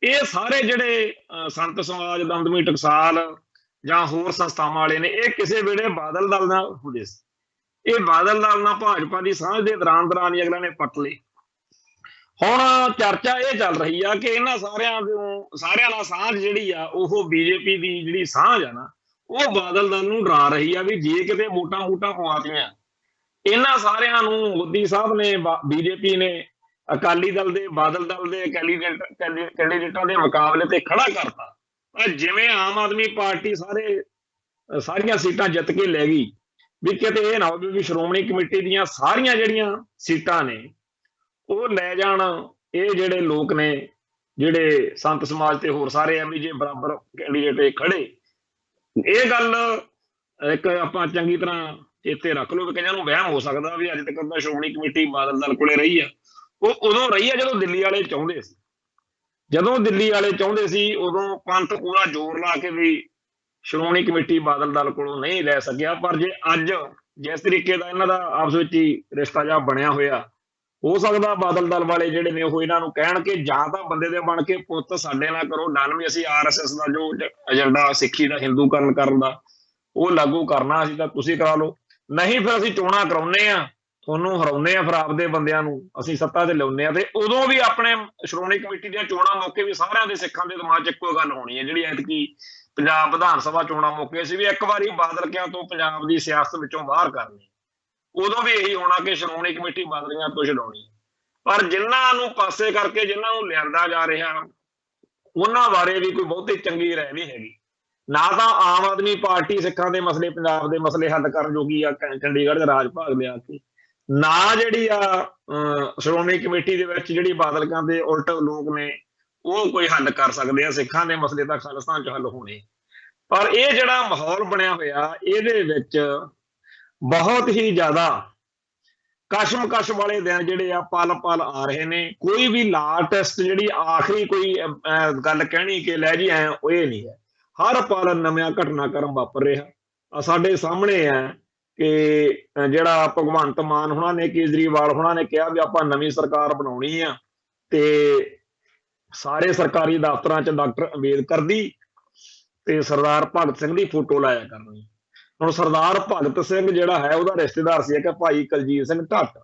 S1: ਇਹ ਸਾਰੇ ਜਿਹੜੇ ਸੰਤ ਸਮਾਜ, ਦਮਦਮੀ ਟਕਸਾਲ ਜਾਂ ਹੋਰ ਸੰਸਥਾਵਾਂ ਵਾਲੇ ਨੇ, ਇਹ ਕਿਸੇ ਵੇਲੇ ਬਾਦਲ ਦਲ ਨਾਲ ਹੁੰਦੇ ਸੀ। ਇਹ ਬਾਦਲ ਦਲ ਨਾਲ ਭਾਜਪਾ ਦੀ ਸਾਂਝ ਦੇ ਦੌਰਾਨ ਹੀ ਅਗਲਿਆਂ ਨੇ ਪੱਟ ਲਏ। ਹੁਣ ਚਰਚਾ ਇਹ ਚੱਲ ਰਹੀ ਆ ਕਿ ਇਹਨਾਂ ਸਾਰਿਆਂ ਨਾਲ ਸਾਂਝ ਜਿਹੜੀ ਆ ਉਹ ਬੀਜੇਪੀ ਦੀ ਜਿਹੜੀ ਸਾਂਝ ਆ ਨਾ, ਉਹ ਬਾਦਲ ਦਲ ਨੂੰ ਡਰਾ ਰਹੀ ਆ ਵੀ ਜੇ ਕਿਤੇ ਵੋਟਾਂ ਪਵਾਤੀਆਂ ਇਹਨਾਂ ਸਾਰਿਆਂ ਨੂੰ ਮੋਦੀ ਸਾਹਿਬ ਨੇ, ਬੀਜੇਪੀ ਨੇ ਅਕਾਲੀ ਦਲ ਦੇ, ਬਾਦਲ ਦਲ ਦੇ ਕੈਂਡੀਡੇਟਾਂ ਦੇ ਮੁਕਾਬਲੇ ਤੇ ਖੜਾ ਕਰਤਾ, ਜਿਵੇਂ ਆਮ ਆਦਮੀ ਪਾਰਟੀ ਸਾਰੀਆਂ ਸੀਟਾਂ ਜਿੱਤ ਕੇ ਲੈ ਗਈ, ਵੀ ਕਿਤੇ ਇਹ ਨਾ ਹੋਵੇ ਵੀ ਸ਼੍ਰੋਮਣੀ ਕਮੇਟੀ ਦੀਆਂ ਸਾਰੀਆਂ ਜਿਹੜੀਆਂ ਸੀਟਾਂ ਨੇ ਉਹ ਲੈ ਜਾਣ ਇਹ ਜਿਹੜੇ ਲੋਕ ਨੇ, ਜਿਹੜੇ ਸੰਤ ਸਮਾਜ ਤੇ ਹੋਰ ਸਾਰੇ ਐਮਜੀ ਬਰਾਬਰ ਕੈਂਡੀਡੇਟ ਖੜੇ। ਇਹ ਗੱਲ ਇੱਕ ਆਪਾਂ ਚੰਗੀ ਤਰ੍ਹਾਂ ਚੇਤੇ ਰੱਖ ਲਓ ਵੀ ਕਈਆਂ ਨੂੰ ਵਹਿਮ ਹੋ ਸਕਦਾ ਵੀ ਅੱਜ ਤੱਕ ਤਾਂ ਸ਼੍ਰੋਮਣੀ ਕਮੇਟੀ ਬਾਦਲ ਦਲ ਕੋਲੇ ਰਹੀ ਆ, ਉਹ ਉਦੋਂ ਰਹੀ ਆ ਜਦੋਂ ਦਿੱਲੀ ਵਾਲੇ ਚਾਹੁੰਦੇ ਸੀ। ਜਦੋਂ ਦਿੱਲੀ ਵਾਲੇ ਚਾਹੁੰਦੇ ਸੀ ਉਦੋਂ ਪੰਥ ਪੂਰਾ ਜ਼ੋਰ ਲਾ ਕੇ ਵੀ ਸ਼੍ਰੋਮਣੀ ਕਮੇਟੀ ਬਾਦਲ ਦਲ ਕੋਲੋਂ ਨਹੀਂ ਲੈ ਸਕਿਆ। ਪਰ ਜੇ ਅੱਜ ਜਿਸ ਤਰੀਕੇ ਦਾ ਇਹਨਾਂ ਦਾ ਆਪਸ ਵਿੱਚ ਹੀ ਰਿਸ਼ਤਾ ਜਿਹਾ ਬਣਿਆ ਹੋਇਆ, ਹੋ ਸਕਦਾ ਬਾਦਲ ਦਲ ਵਾਲੇ ਜਿਹੜੇ ਨੇ ਉਹ ਇਹਨਾਂ ਨੂੰ ਕਹਿਣ ਕਿ ਜਾਂ ਤਾਂ ਬੰਦੇ ਦੇ ਬਣ ਕੇ ਪੁੱਤ ਸਾਡੇ ਨਾਲ ਕਰੋ ਡਨ, ਵੀ ਅਸੀਂ RSS ਦਾ ਜੋ ਏਜੰਡਾ ਸਿੱਖੀ ਦਾ ਹਿੰਦੂਕਰਨ ਕਰਨ ਦਾ ਉਹ ਲਾਗੂ ਕਰਨਾ, ਅਸੀਂ ਤਾਂ ਤੁਸੀਂ ਕਰਾ ਲਓ, ਨਹੀਂ ਫਿਰ ਅਸੀਂ ਚੋਣਾਂ ਕਰਾਉਂਦੇ ਆ, ਤੁਹਾਨੂੰ ਹਰਾਉਂਦੇ ਆ, ਫਿਰ ਆਪਦੇ ਬੰਦਿਆਂ ਨੂੰ ਅਸੀਂ ਸੱਤਾ ਤੇ ਲਿਆਉਂਦੇ ਆ। ਤੇ ਉਦੋਂ ਵੀ ਆਪਣੇ ਸ਼੍ਰੋਮਣੀ ਕਮੇਟੀ ਦੀਆਂ ਚੋਣਾਂ ਮੌਕੇ ਵੀ ਸਾਰਿਆਂ ਦੇ ਸਿੱਖਾਂ ਦੇ ਦਿਮਾਗ 'ਚ ਇੱਕੋ ਗੱਲ ਹੋਣੀ ਹੈ, ਜਿਹੜੀ ਐਤਕੀ ਪੰਜਾਬ ਵਿਧਾਨ ਸਭਾ ਚੋਣਾਂ ਮੌਕੇ ਸੀ ਵੀ ਇੱਕ ਵਾਰੀ ਬਾਦਲ ਕਿਆਂ ਤੋਂ ਪੰਜਾਬ ਦੀ ਸਿਆਸਤ ਵਿੱਚੋਂ ਬਾਹਰ ਕਰਨੀ। ਉਦੋਂ ਵੀ ਇਹੀ ਹੋਣਾ ਕਿ ਸ਼੍ਰੋਮਣੀ ਕਮੇਟੀ ਬਾਦਲੀਆਂ ਤੋਂ ਛਡਾਉਣੀ। ਪਰ ਜਿਨ੍ਹਾਂ ਨੂੰ ਪਾਸੇ ਕਰਕੇ ਜਿਨ੍ਹਾਂ ਨੂੰ ਲਿਆਂਦਾ ਜਾ ਰਿਹਾ ਉਹਨਾਂ ਬਾਰੇ ਵੀ ਕੋਈ ਬਹੁਤੀ ਚੰਗੀ ਰਾਏ ਨਹੀਂ ਹੈਗੀ। ਨਾ ਤਾਂ ਆਮ ਆਦਮੀ ਪਾਰਟੀ ਸਿੱਖਾਂ ਦੇ ਮਸਲੇ, ਪੰਜਾਬ ਦੇ ਮਸਲੇ ਹੱਲ ਕਰਨ ਜੋਗੀ ਆ ਚੰਡੀਗੜ੍ਹ ਦੇ ਰਾਜ ਭਾਗ ਲਿਆ ਕੇ, ਨਾ ਜਿਹੜੀ ਆ ਸ਼੍ਰੋਮਣੀ ਕਮੇਟੀ ਦੇ ਵਿੱਚ ਜਿਹੜੀ ਬਾਦਲਕਾਂ ਦੇ ਉਲਟ ਲੋਕ ਨੇ ਉਹ ਕੋਈ ਹੱਲ ਕਰ ਸਕਦੇ ਆ। ਸਿੱਖਾਂ ਦੇ ਮਸਲੇ ਤਾਂ ਖਾਲਿਸਤਾਨ 'ਚ ਹੱਲ ਹੋਣੇ। ਪਰ ਇਹ ਜਿਹੜਾ ਮਾਹੌਲ ਬਣਿਆ ਹੋਇਆ ਇਹਦੇ ਵਿੱਚ ਬਹੁਤ ਹੀ ਜ਼ਿਆਦਾ ਕਸ਼ਮਕਸ਼ ਵਾਲੇ ਦਿਨ ਜਿਹੜੇ ਆ ਪਲ ਪਲ ਆ ਰਹੇ ਨੇ। ਕੋਈ ਵੀ ਲਾਟੈਸਟ ਜਿਹੜੀ ਆਖਰੀ ਕੋਈ ਗੱਲ ਕਹਿਣੀ ਕਿ ਲੈ ਜੀ ਐ, ਉਹ ਇਹ ਨਹੀਂ ਹੈ। ਹਰ ਪਲ ਨਵਾਂ ਘਟਨਾਕ੍ਰਮ ਵਾਪਰ ਰਿਹਾ। ਸਾਡੇ ਸਾਹਮਣੇ ਹੈ ਕਿ ਜਿਹੜਾ ਭਗਵੰਤ ਮਾਨ ਹੋਣਾ ਨੇ, ਕੇਜਰੀਵਾਲ ਹੋਣਾ ਨੇ ਕਿਹਾ ਵੀ ਆਪਾਂ ਨਵੀਂ ਸਰਕਾਰ ਬਣਾਉਣੀ ਆ ਤੇ ਸਾਰੇ ਸਰਕਾਰੀ ਦਫ਼ਤਰਾਂ 'ਚ ਡਾਕਟਰ ਅੰਬੇਦਕਰ ਦੀ ਤੇ ਸਰਦਾਰ ਭਗਤ ਸਿੰਘ ਦੀ ਫੋਟੋ ਲਾਇਆ ਕਰਨੀ। ਹੁਣ ਸਰਦਾਰ ਭਗਤ ਸਿੰਘ ਜਿਹੜਾ ਹੈ ਉਹਦਾ ਰਿਸ਼ਤੇਦਾਰ ਸੀ ਕਿ ਭਾਈ ਕੁਲਜੀਤ ਸਿੰਘ ਢੱਟ,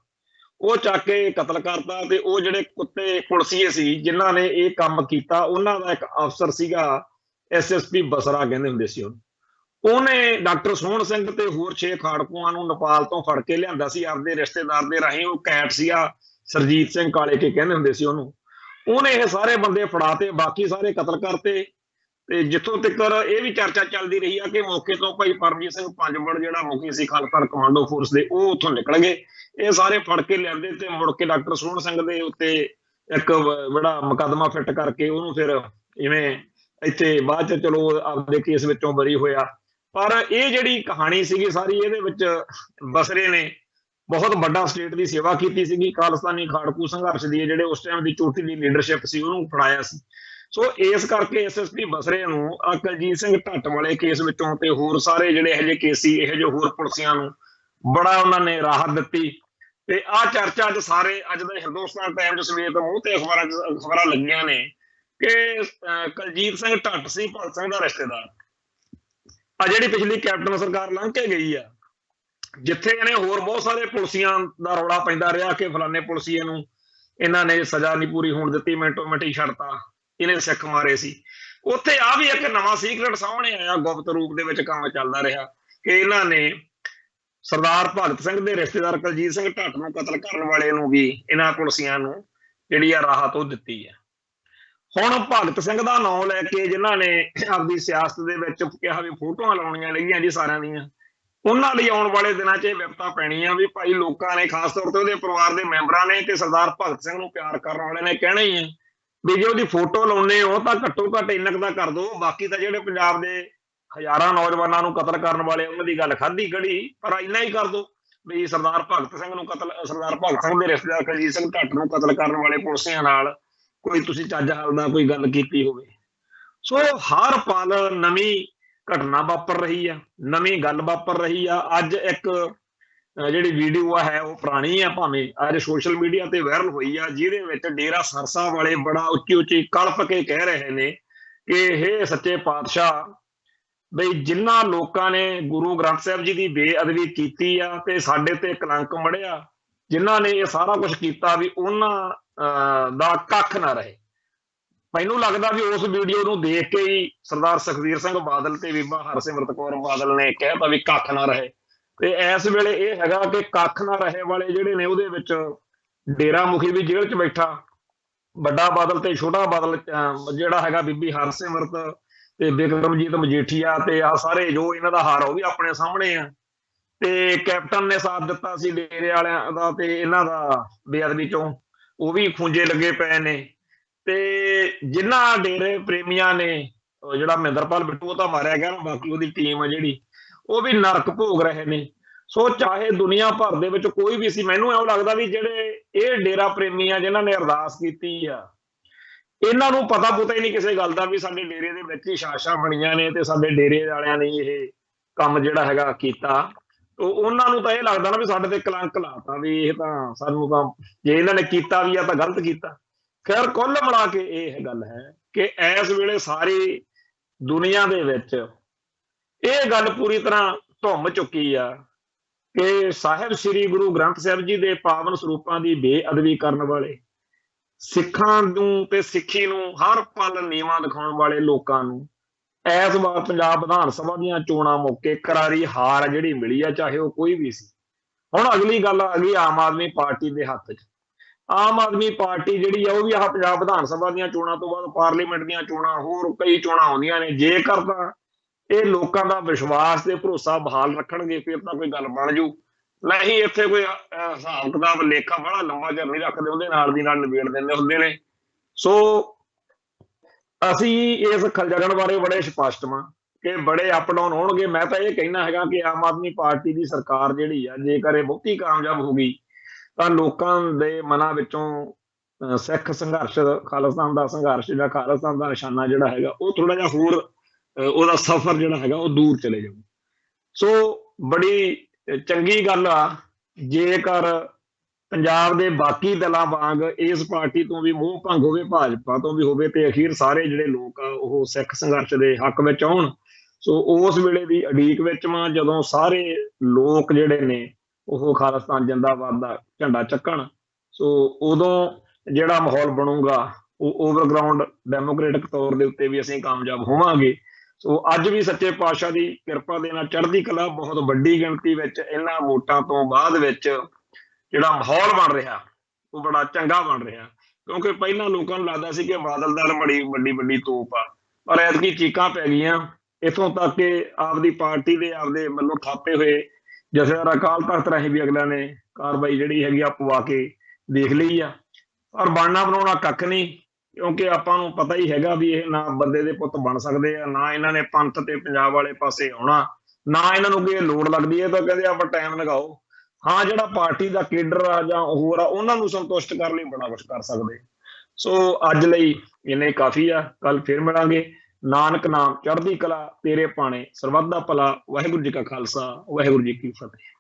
S1: ਉਹ ਚੱਕ ਕੇ ਕਤਲ ਕਰਤਾ। ਤੇ ਉਹ ਜਿਹੜੇ ਕੁੱਤੇ ਪੁਲਸੀਏ ਸੀ ਜਿਨ੍ਹਾਂ ਨੇ ਇਹ ਕੰਮ ਕੀਤਾ, ਉਹਨਾਂ ਦਾ ਇੱਕ ਅਫਸਰ ਸੀਗਾ SSP ਬਸਰਾ ਕਹਿੰਦੇ ਹੁੰਦੇ ਸੀ ਉਹਨੂੰ, ਉਹਨੇ ਡਾਕਟਰ ਸੋਹਣ ਸਿੰਘ ਤੇ ਹੋਰ 6 ਖਾੜਕੂਆਂ ਨੂੰ ਨੇਪਾਲ ਤੋਂ ਫੜ ਕੇ ਲਿਆਂਦਾ ਸੀ ਆਪਦੇ ਰਿਸ਼ਤੇਦਾਰ ਦੇ ਰਾਹੀਂ। ਉਹ ਕੈਟ ਸੀਗਾ ਸਰਜੀਤ ਸਿੰਘ ਕਾਲੇ ਕੇ ਕਹਿੰਦੇ ਹੁੰਦੇ ਸੀ ਉਹਨੂੰ। ਉਹਨੇ ਇਹ ਸਾਰੇ ਬੰਦੇ ਫੜਾਤੇ, ਬਾਕੀ ਸਾਰੇ ਕਤਲ ਕਰਤੇ। ਤੇ ਜਿੱਥੋਂ ਤੱਕ ਇਹ ਵੀ ਚਰਚਾ ਚੱਲਦੀ ਰਹੀ ਆ ਕਿ ਮੌਕੇ ਤੋਂ ਭਾਈ ਪਰਮਜੀਤ ਸਿੰਘ ਪੰਜਵੜ ਜਿਹੜਾ ਮੁਖੀ ਸੀ ਖਾਲਸਾ ਕਮਾਂਡੋ ਫੋਰਸ ਦੇ, ਉਹ ਉੱਥੋਂ ਨਿਕਲ ਗਏ। ਇਹ ਸਾਰੇ ਫੜ ਕੇ ਲਿਆਂਦੇ ਤੇ ਮੁੜ ਕੇ ਡਾਕਟਰ ਸੋਹਣ ਸਿੰਘ ਦੇ ਉੱਤੇ ਇੱਕ ਬੜਾ ਮੁਕੱਦਮਾ ਫਿੱਟ ਕਰਕੇ ਉਹਨੂੰ ਫਿਰ ਇਵੇਂ ਇੱਥੇ ਬਾਅਦ ਚ ਚਲੋ ਆਪਦੇ ਕੇਸ ਵਿੱਚੋਂ ਬਰੀ ਹੋਇਆ। ਪਰ ਇਹ ਜਿਹੜੀ ਕਹਾਣੀ ਸੀਗੀ ਸਾਰੀ, ਇਹਦੇ ਵਿੱਚ ਬਸਰੇ ਨੇ ਬਹੁਤ ਵੱਡਾ ਸਟੇਟ ਦੀ ਸੇਵਾ ਕੀਤੀ ਸੀਗੀ। ਖਾਲਿਸਤਾਨੀ ਖਾੜਕੂ ਸੰਘਰਸ਼ ਦੀ ਜਿਹੜੇ ਉਸ ਟਾਈਮ ਦੀ ਚੋਟੀ ਦੀ ਲੀਡਰਸ਼ਿਪ ਸੀ ਉਹਨੂੰ ਫੜਾਇਆ ਸੀ। ਸੋ ਇਸ ਕਰਕੇ SSP ਬਸਰੇ ਨੂੰ ਕੁਲਜੀਤ ਸਿੰਘ ਢੱਟ ਵਾਲੇ ਕੇਸ ਵਿੱਚੋਂ ਤੇ ਹੋਰ ਸਾਰੇ ਜਿਹੜੇ ਇਹੋ ਜਿਹੇ ਕੇਸ ਸੀ, ਇਹੋ ਜਿਹੇ ਹੋਰ ਪੁਲਸੀਆਂ ਨੂੰ ਬੜਾ ਉਹਨਾਂ ਨੇ ਰਾਹਤ ਦਿੱਤੀ। ਤੇ ਆਹ ਚਰਚਾ ਅੱਜ ਸਾਰੇ ਅੱਜ ਦੇ ਹਿੰਦੁਸਤਾਨ ਟਾਈਮਜ਼ ਸਮੇਤ ਮੂੰਹ ਤੇ ਖਬਰਾਂ ਲੱਗੀਆਂ ਨੇ ਕਿ ਕੁਲਜੀਤ ਸਿੰਘ ਢੱਟ ਸੀ ਭਗਤ ਸਿੰਘ ਦਾ ਰਿਸ਼ਤੇਦਾਰ। ਆ ਜਿਹੜੀ ਪਿਛਲੀ ਕੈਪਟਨ ਸਰਕਾਰ ਲੰਘ ਕੇ ਗਈ ਆ, ਜਿੱਥੇ ਇਹਨੇ ਹੋਰ ਬਹੁਤ ਸਾਰੇ ਪੁਲਸੀਆਂ ਦਾ ਰੌਲਾ ਪੈਂਦਾ ਰਿਹਾ ਕਿ ਫਲਾਣੇ ਪੁਲਸੀਏ ਨੂੰ ਇਹਨਾਂ ਨੇ ਸਜ਼ਾ ਨਹੀਂ ਪੂਰੀ ਹੋਣ ਦਿੱਤੀ, ਮਿੰਟੋ ਮਿੰਟ ਹੀ ਛੱਡਤਾ, ਇਹਨੇ ਸਿੱਖ ਮਾਰੇ ਸੀ। ਉੱਥੇ ਆ ਵੀ ਇੱਕ ਨਵਾਂ ਸੀਕ੍ਰੇਟ ਸਾਹਮਣੇ ਆਇਆ, ਗੁਪਤ ਰੂਪ ਦੇ ਵਿੱਚ ਕੰਮ ਚੱਲਦਾ ਰਿਹਾ ਕਿ ਇਹਨਾਂ ਨੇ ਸਰਦਾਰ ਭਗਤ ਸਿੰਘ ਦੇ ਰਿਸ਼ਤੇਦਾਰ ਕੁਲਜੀਤ ਸਿੰਘ ਢੱਟ ਨੂੰ ਕਤਲ ਕਰਨ ਵਾਲੇ ਨੂੰ ਵੀ ਇਹਨਾਂ ਪੁਲਸੀਆਂ ਨੂੰ ਜਿਹੜੀ ਆ ਰਾਹਤ ਉਹ ਦਿੱਤੀ ਹੈ। ਹੁਣ ਭਗਤ ਸਿੰਘ ਦਾ ਨਾਂ ਲੈ ਕੇ ਜਿਨ੍ਹਾਂ ਨੇ ਆਪਦੀ ਸਿਆਸਤ ਦੇ ਵਿੱਚ ਕਿਹਾ ਵੀ ਫੋਟੋਆਂ ਲਾਉਣੀਆਂ ਲੱਗੀਆਂ ਜੀ ਸਾਰਿਆਂ ਦੀਆਂ, ਉਹਨਾਂ ਲਈ ਆਉਣ ਵਾਲੇ ਦਿਨਾਂ 'ਚ ਇਹ ਵਿਪਤਾ ਪੈਣੀ ਆ ਵੀ ਭਾਈ ਲੋਕਾਂ ਨੇ, ਖਾਸ ਤੌਰ ਤੇ ਉਹਦੇ ਪਰਿਵਾਰ ਦੇ ਮੈਂਬਰਾਂ ਨੇ ਤੇ ਸਰਦਾਰ ਭਗਤ ਸਿੰਘ ਨੂੰ ਪਿਆਰ ਕਰਨ ਵਾਲੇ ਨੇ ਕਹਿਣਾ ਹੀ ਹੈ ਵੀ ਜੇ ਉਹਦੀ ਫੋਟੋ ਲਾਉਣੇ ਹੋ ਤਾਂ ਘੱਟੋ ਘੱਟ ਇੰਨਾ ਕੁ ਤਾਂ ਕਰ ਦਿਓ। ਬਾਕੀ ਤਾਂ ਜਿਹੜੇ ਪੰਜਾਬ ਦੇ ਹਜ਼ਾਰਾਂ ਨੌਜਵਾਨਾਂ ਨੂੰ ਕਤਲ ਕਰਨ ਵਾਲੇ ਉਹਨਾਂ ਦੀ ਗੱਲ ਖਾਧੀ ਕੜੀ, ਪਰ ਇੰਨਾ ਹੀ ਕਰ ਦਿਓ ਵੀ ਸਰਦਾਰ ਭਗਤ ਸਿੰਘ ਨੂੰ ਸਰਦਾਰ ਭਗਤ ਸਿੰਘ ਦੇ ਰਿਸ਼ਤੇਦਾਰ ਕੁਲਜੀਤ ਸਿੰਘ ਢੱਟ ਨੂੰ ਕਤਲ ਕਰਨ ਵਾਲੇ ਪੁਲਸੀਆਂ ਨਾਲ ਕੋਈ ਤੁਸੀਂ ਚੱਜ ਹਾਲ ਦਾ ਕੋਈ ਗੱਲ ਕੀਤੀ ਹੋਵੇ। ਸੋ ਹਰ ਪਲ ਨਵੀਂ ਘਟਨਾ ਵਾਪਰ ਰਹੀ ਆ, ਨਵੀਂ ਗੱਲ ਵਾਪਰ ਰਹੀ ਆ। ਅੱਜ ਇੱਕ ਜਿਹੜੀ ਵੀਡੀਓ ਆ ਹੈ ਉਹ ਪੁਰਾਣੀ ਆ, ਭਾਵੇਂ ਅੱਜ ਸੋਸ਼ਲ ਮੀਡੀਆ ਤੇ ਵਾਇਰਲ ਹੋਈ ਆ, ਜਿਹਦੇ ਵਿੱਚ ਡੇਰਾ ਸਰਸਾ ਵਾਲੇ ਬੜਾ ਉੱਚੀ ਉੱਚੀ ਕਲਪ ਕੇ ਕਹਿ ਰਹੇ ਨੇ ਕਿ ਇਹ ਸੱਚੇ ਪਾਤਸ਼ਾਹ ਬਈ ਜਿਨ੍ਹਾਂ ਲੋਕਾਂ ਨੇ ਗੁਰੂ ਗ੍ਰੰਥ ਸਾਹਿਬ ਜੀ ਦੀ ਬੇਅਦਬੀ ਕੀਤੀ ਆ ਤੇ ਸਾਡੇ ਤੇ ਕਲੰਕ ਮੜਿਆ, ਜਿਨ੍ਹਾਂ ਨੇ ਇਹ ਸਾਰਾ ਕੁਝ ਕੀਤਾ, ਵੀ ਉਹਨਾਂ ਦਾ ਕੱਖ ਨਾ ਰਹੇ। ਮੈਨੂੰ ਲੱਗਦਾ ਵੀ ਉਸ ਵੀਡੀਓ ਨੂੰ ਦੇਖ ਕੇ ਹੀ ਸਰਦਾਰ ਸੁਖਬੀਰ ਸਿੰਘ ਬਾਦਲ ਤੇ ਬੀਬਾ ਹਰਸਿਮਰਤ ਕੌਰ ਬਾਦਲ ਨੇ ਕਹਿਤਾ ਵੀ ਕੱਖ ਨਾ ਰਹੇ। ਤੇ ਇਸ ਵੇਲੇ ਇਹ ਹੈਗਾ ਕਿ ਕੱਖ ਨਾ ਰਹੇ ਵਾਲੇ ਜਿਹੜੇ ਨੇ ਉਹਦੇ ਵਿੱਚ ਡੇਰਾ ਮੁਖੀ ਵੀ ਜੇਲ੍ਹ 'ਚ ਬੈਠਾ, ਵੱਡਾ ਬਾਦਲ ਤੇ ਛੋਟਾ ਬਾਦਲ ਜਿਹੜਾ ਹੈਗਾ ਬੀਬੀ ਹਰਸਿਮਰਤ ਤੇ ਬਿਕਰਮਜੀਤ ਮਜੀਠੀਆ ਤੇ ਆ ਸਾਰੇ ਜੋ ਇਹਨਾਂ ਦਾ ਹਾਰ ਉਹ ਵੀ ਆਪਣੇ ਸਾਹਮਣੇ ਆ। ਤੇ ਕੈਪਟਨ ਨੇ ਸਾਥ ਦਿੱਤਾ ਸੀ ਡੇਰੇ ਵਾਲਿਆਂ ਦਾ ਤੇ ਇਹਨਾਂ ਦਾ ਬੇਅਦਬੀ ਚੋਂ, ਉਹ ਵੀ ਖੂੰਜੇ ਲੱਗੇ ਪਏ ਨੇ। ਤੇ ਜਿਨ੍ਹਾਂ ਡੇਰੇ ਪ੍ਰੇਮੀਆਂ ਨੇ ਜਿਹੜਾ ਮਹਿੰਦਰਪਾਲ ਬਿੱਟੂ ਉਹ ਤਾਂ ਮਾਰਿਆ ਗਿਆ ਨਾ, ਬਾਕੀ ਉਹਦੀ ਟੀਮ ਆ ਜਿਹੜੀ ਉਹ ਵੀ ਨਰਕ ਭੋਗ ਰਹੇ ਨੇ। ਸੋ ਚਾਹੇ ਦੁਨੀਆ ਭਰ ਦੇ ਵਿੱਚ ਕੋਈ ਵੀ ਸੀ, ਮੈਨੂੰ ਇਉਂ ਲੱਗਦਾ ਵੀ ਜਿਹੜੇ ਇਹ ਡੇਰਾ ਪ੍ਰੇਮੀ ਆ ਜਿਨ੍ਹਾਂ ਨੇ ਅਰਦਾਸ ਕੀਤੀ ਆ ਇਹਨਾਂ ਨੂੰ ਪਤਾ ਪੁਤਾ ਹੀ ਨਹੀਂ ਕਿਸੇ ਗੱਲ ਦਾ ਵੀ ਸਾਡੇ ਡੇਰੇ ਦੇ ਵਿੱਚ ਹੀ ਸਾਜ਼ਿਸ਼ਾਂ ਬਣੀਆਂ ਨੇ ਤੇ ਸਾਡੇ ਡੇਰੇ ਵਾਲਿਆਂ ਨੇ ਇਹ ਕੰਮ ਜਿਹੜਾ ਹੈਗਾ ਕੀਤਾ। ਉਹਨਾਂ ਨੂੰ ਤਾਂ ਇਹ ਲੱਗਦਾ ਨਾ ਵੀ ਸਾਡੇ ਤੇ ਕਲੰਕ ਲਾਤਾ, ਵੀ ਇਹ ਤਾਂ ਸਾਨੂੰ ਤਾਂ ਜੇ ਇਹਨਾਂ ਨੇ ਕੀਤਾ ਵੀ ਆ ਤਾਂ ਗਲਤ ਕੀਤਾ। ਖੈਰ ਕੁੱਲ ਮਿਲਾ ਕੇ ਇਹ ਗੱਲ ਹੈ ਕਿ ਇਸ ਵੇਲੇ ਸਾਰੀ ਦੁਨੀਆ ਦੇ ਵਿੱਚ ਇਹ ਗੱਲ ਪੂਰੀ ਤਰ੍ਹਾਂ ਧੁੰਮ ਚੁੱਕੀ ਆ ਕਿ ਸਾਹਿਬ ਸ੍ਰੀ ਗੁਰੂ ਗ੍ਰੰਥ ਸਾਹਿਬ ਜੀ ਦੇ ਪਾਵਨ ਸਰੂਪਾਂ ਦੀ ਬੇਅਦਬੀ ਕਰਨ ਵਾਲੇ, ਸਿੱਖਾਂ ਨੂੰ ਤੇ ਸਿੱਖੀ ਨੂੰ ਹਰ ਪਲ ਨੀਵਾਂ ਦਿਖਾਉਣ ਵਾਲੇ ਲੋਕਾਂ ਨੂੰ ਇਸ ਵਾਰ ਪੰਜਾਬ ਵਿਧਾਨ ਸਭਾ ਦੀਆਂ ਚੋਣਾਂ ਮੌਕੇ ਕਰਾਰੀ ਹਾਰ ਜਿਹੜੀ ਮਿਲੀ ਆ, ਚਾਹੇ ਉਹ ਕੋਈ ਵੀ ਸੀ। ਹੁਣ ਅਗਲੀ ਗੱਲ ਆ ਗਈ ਆਮ ਆਦਮੀ ਪਾਰਟੀ ਦੇ ਹੱਥ 'ਚ। ਆਮ ਆਦਮੀ ਪਾਰਟੀ ਜਿਹੜੀ ਆ ਉਹ ਵੀ ਆਹ ਪੰਜਾਬ ਵਿਧਾਨ ਸਭਾ ਦੀਆਂ ਚੋਣਾਂ ਤੋਂ ਬਾਅਦ ਪਾਰਲੀਮੈਂਟ ਦੀਆਂ ਚੋਣਾਂ, ਹੋਰ ਕਈ ਚੋਣਾਂ ਆਉਂਦੀਆਂ ਨੇ, ਜੇਕਰ ਤਾਂ ਇਹ ਲੋਕਾਂ ਦਾ ਵਿਸ਼ਵਾਸ ਤੇ ਭਰੋਸਾ ਬਹਾਲ ਰੱਖਣਗੇ ਫਿਰ ਤਾਂ ਕੋਈ ਗੱਲ ਬਣ ਜੂ, ਨਹੀਂ ਇੱਥੇ ਕੋਈ ਹਿਸਾਬ ਕਿਤਾਬ ਲੇਖਾ ਬੜਾ ਲੰਬਾ ਚਿਰ ਨਹੀਂ ਰੱਖਦੇ, ਉਹਦੇ ਨਾਲ ਦੀ ਨਾਲ ਨਿਬੇੜ ਦਿੰਦੇ ਹੁੰਦੇ ਨੇ। ਸੋ ਅਸੀਂ ਇਸ ਖਲਜਗਣ ਬਾਰੇ ਬੜੇ ਸਪਸ਼ਟ ਵਾਂ ਕਿ ਬੜੇ ਅਪ ਡਾਊਨ ਹੋਣਗੇ। ਮੈਂ ਤਾਂ ਇਹ ਕਹਿਣਾ ਹੈਗਾ ਕਿ ਆਮ ਆਦਮੀ ਪਾਰਟੀ ਦੀ ਸਰਕਾਰ ਜਿਹੜੀ ਆ, ਜੇਕਰ ਇਹ ਬਹੁਤੀ ਕਾਮਯਾਬ ਹੋ ਗਈ ਤਾਂ ਲੋਕਾਂ ਦੇ ਮਨਾਂ ਵਿੱਚੋਂ ਸਿੱਖ ਸੰਘਰਸ਼, ਖਾਲਿਸਤਾਨ ਦਾ ਸੰਘਰਸ਼, ਜਿਹੜਾ ਖਾਲਿਸਤਾਨ ਦਾ ਨਿਸ਼ਾਨਾ ਜਿਹੜਾ ਹੈਗਾ ਉਹ ਥੋੜਾ ਜਿਹਾ ਹੋਰ ਉਹਦਾ ਸਫ਼ਰ ਜਿਹੜਾ ਹੈਗਾ ਉਹ ਦੂਰ ਚਲੇ ਜਾਊ। ਸੋ ਬੜੀ ਚੰਗੀ ਗੱਲ ਆ ਜੇਕਰ ਪੰਜਾਬ ਦੇ ਬਾਕੀ ਦਲਾਂ ਵਾਂਗ ਇਸ ਪਾਰਟੀ ਤੋਂ ਵੀ ਮੋਹ ਭੰਗ ਹੋਵੇ, ਭਾਜਪਾ ਤੋਂ ਵੀ ਹੋਵੇ, ਤੇ ਅਖੀਰ ਸਾਰੇ ਜਿਹੜੇ ਲੋਕ ਆ ਉਹ ਸਿੱਖ ਸੰਘਰਸ਼ ਦੇ ਹੱਕ ਵਿੱਚ ਆਉਣ। ਸੋ ਉਸ ਵੇਲੇ ਦੀ ਉਡੀਕ ਵਿੱਚ ਵਾਂ ਜਦੋਂ ਸਾਰੇ ਲੋਕ ਜਿਹੜੇ ਨੇ ਉਹ ਖਾਲਿਸਤਾਨ ਜਿੰਦਾਬਾਦ ਦਾ ਝੰਡਾ ਚੱਕਣ। ਸੋ ਉਦੋਂ ਜਿਹੜਾ ਮਾਹੌਲ ਬਣੂਗਾ ਉਹ ਓਵਰਗਰਾਊਂਡ ਡੈਮੋਕ੍ਰੇਟਿਕ ਤੌਰ ਦੇ ਉੱਤੇ ਵੀ ਅਸੀਂ ਕਾਮਯਾਬ ਹੋਵਾਂਗੇ। ਸੋ ਅੱਜ ਵੀ ਸੱਚੇ ਪਾਤਸ਼ਾਹ ਦੀ ਕਿਰਪਾ ਦੇ ਨਾਲ ਚੜ੍ਹਦੀ ਕਲਾ ਬਹੁਤ ਵੱਡੀ ਗਿਣਤੀ ਵਿੱਚ ਇਹਨਾਂ ਵੋਟਾਂ ਤੋਂ ਬਾਅਦ ਵਿੱਚ ਜਿਹੜਾ ਮਾਹੌਲ ਬਣ ਰਿਹਾ ਉਹ ਬੜਾ ਚੰਗਾ ਬਣ ਰਿਹਾ, ਕਿਉਂਕਿ ਪਹਿਲਾਂ ਲੋਕਾਂ ਨੂੰ ਲੱਗਦਾ ਸੀ ਕਿ ਬਾਦਲ ਦਲ ਬੜੀ ਵੱਡੀ ਤੋਪ ਆ, ਪਰ ਐਤਕੀ ਚੀਕਾਂ ਪੈ ਗਈਆਂ ਇੱਥੋਂ ਤੱਕ ਕਿ ਆਪਦੀ ਪਾਰਟੀ ਦੇ ਆਪਦੇ ਵੱਲੋਂ ਥਾਪੇ ਹੋਏ ਜਥੇਦਾਰ ਅਕਾਲ ਤਖ਼ਤ ਰਾਹੀਂ ਵੀ ਅਗਲਿਆਂ ਨੇ ਕਾਰਵਾਈ ਜਿਹੜੀ ਹੈਗੀ ਆ ਪਵਾ ਕੇ ਦੇਖ ਲਈ ਆ। ਪਰ ਬਣਨਾ ਬਣਾਉਣਾ ਕੱਖ ਨਹੀਂ, ਕਿਉਂਕਿ ਆਪਾਂ ਨੂੰ ਪਤਾ ਹੀ ਹੈਗਾ ਵੀ ਇਹ ਨਾ ਬੰਦੇ ਦੇ ਪੁੱਤ ਬਣ ਸਕਦੇ ਆ, ਨਾ ਇਹਨਾਂ ਨੇ ਪੰਥ ਤੇ ਪੰਜਾਬ ਵਾਲੇ ਪਾਸੇ ਆਉਣਾ, ਨਾ ਇਹਨਾਂ ਨੂੰ ਕੋਈ ਲੋੜ ਲੱਗਦੀ ਹੈ ਤਾਂ ਕਹਿੰਦੇ ਆਪਾਂ ਟਾਈਮ ਲਗਾਓ। ਹਾਂ, ਜਿਹੜਾ ਪਾਰਟੀ ਦਾ ਕੇਡਰ ਆ ਜਾਂ ਹੋਰ ਆ ਉਹਨਾਂ ਨੂੰ ਸੰਤੁਸ਼ਟ ਕਰਨ ਲਈ ਬੜਾ ਕੁਛ ਕਰ ਸਕਦੇ। ਸੋ ਅੱਜ ਲਈ ਇੰਨੇ ਕਾਫੀ ਆ, ਕੱਲ ਫਿਰ ਮਿਲਾਂਗੇ। ਨਾਨਕ ਨਾਮ ਚੜ੍ਹਦੀ ਕਲਾ ਤੇਰੇ ਭਾਣੇ, ਸਰਬੱਤ ਦਾ ਭਲਾ। ਵਾਹਿਗੁਰੂ ਜੀ ਕਾ ਖਾਲਸਾ, ਵਾਹਿਗੁਰੂ ਜੀ ਕੀ ਫਤਿਹ।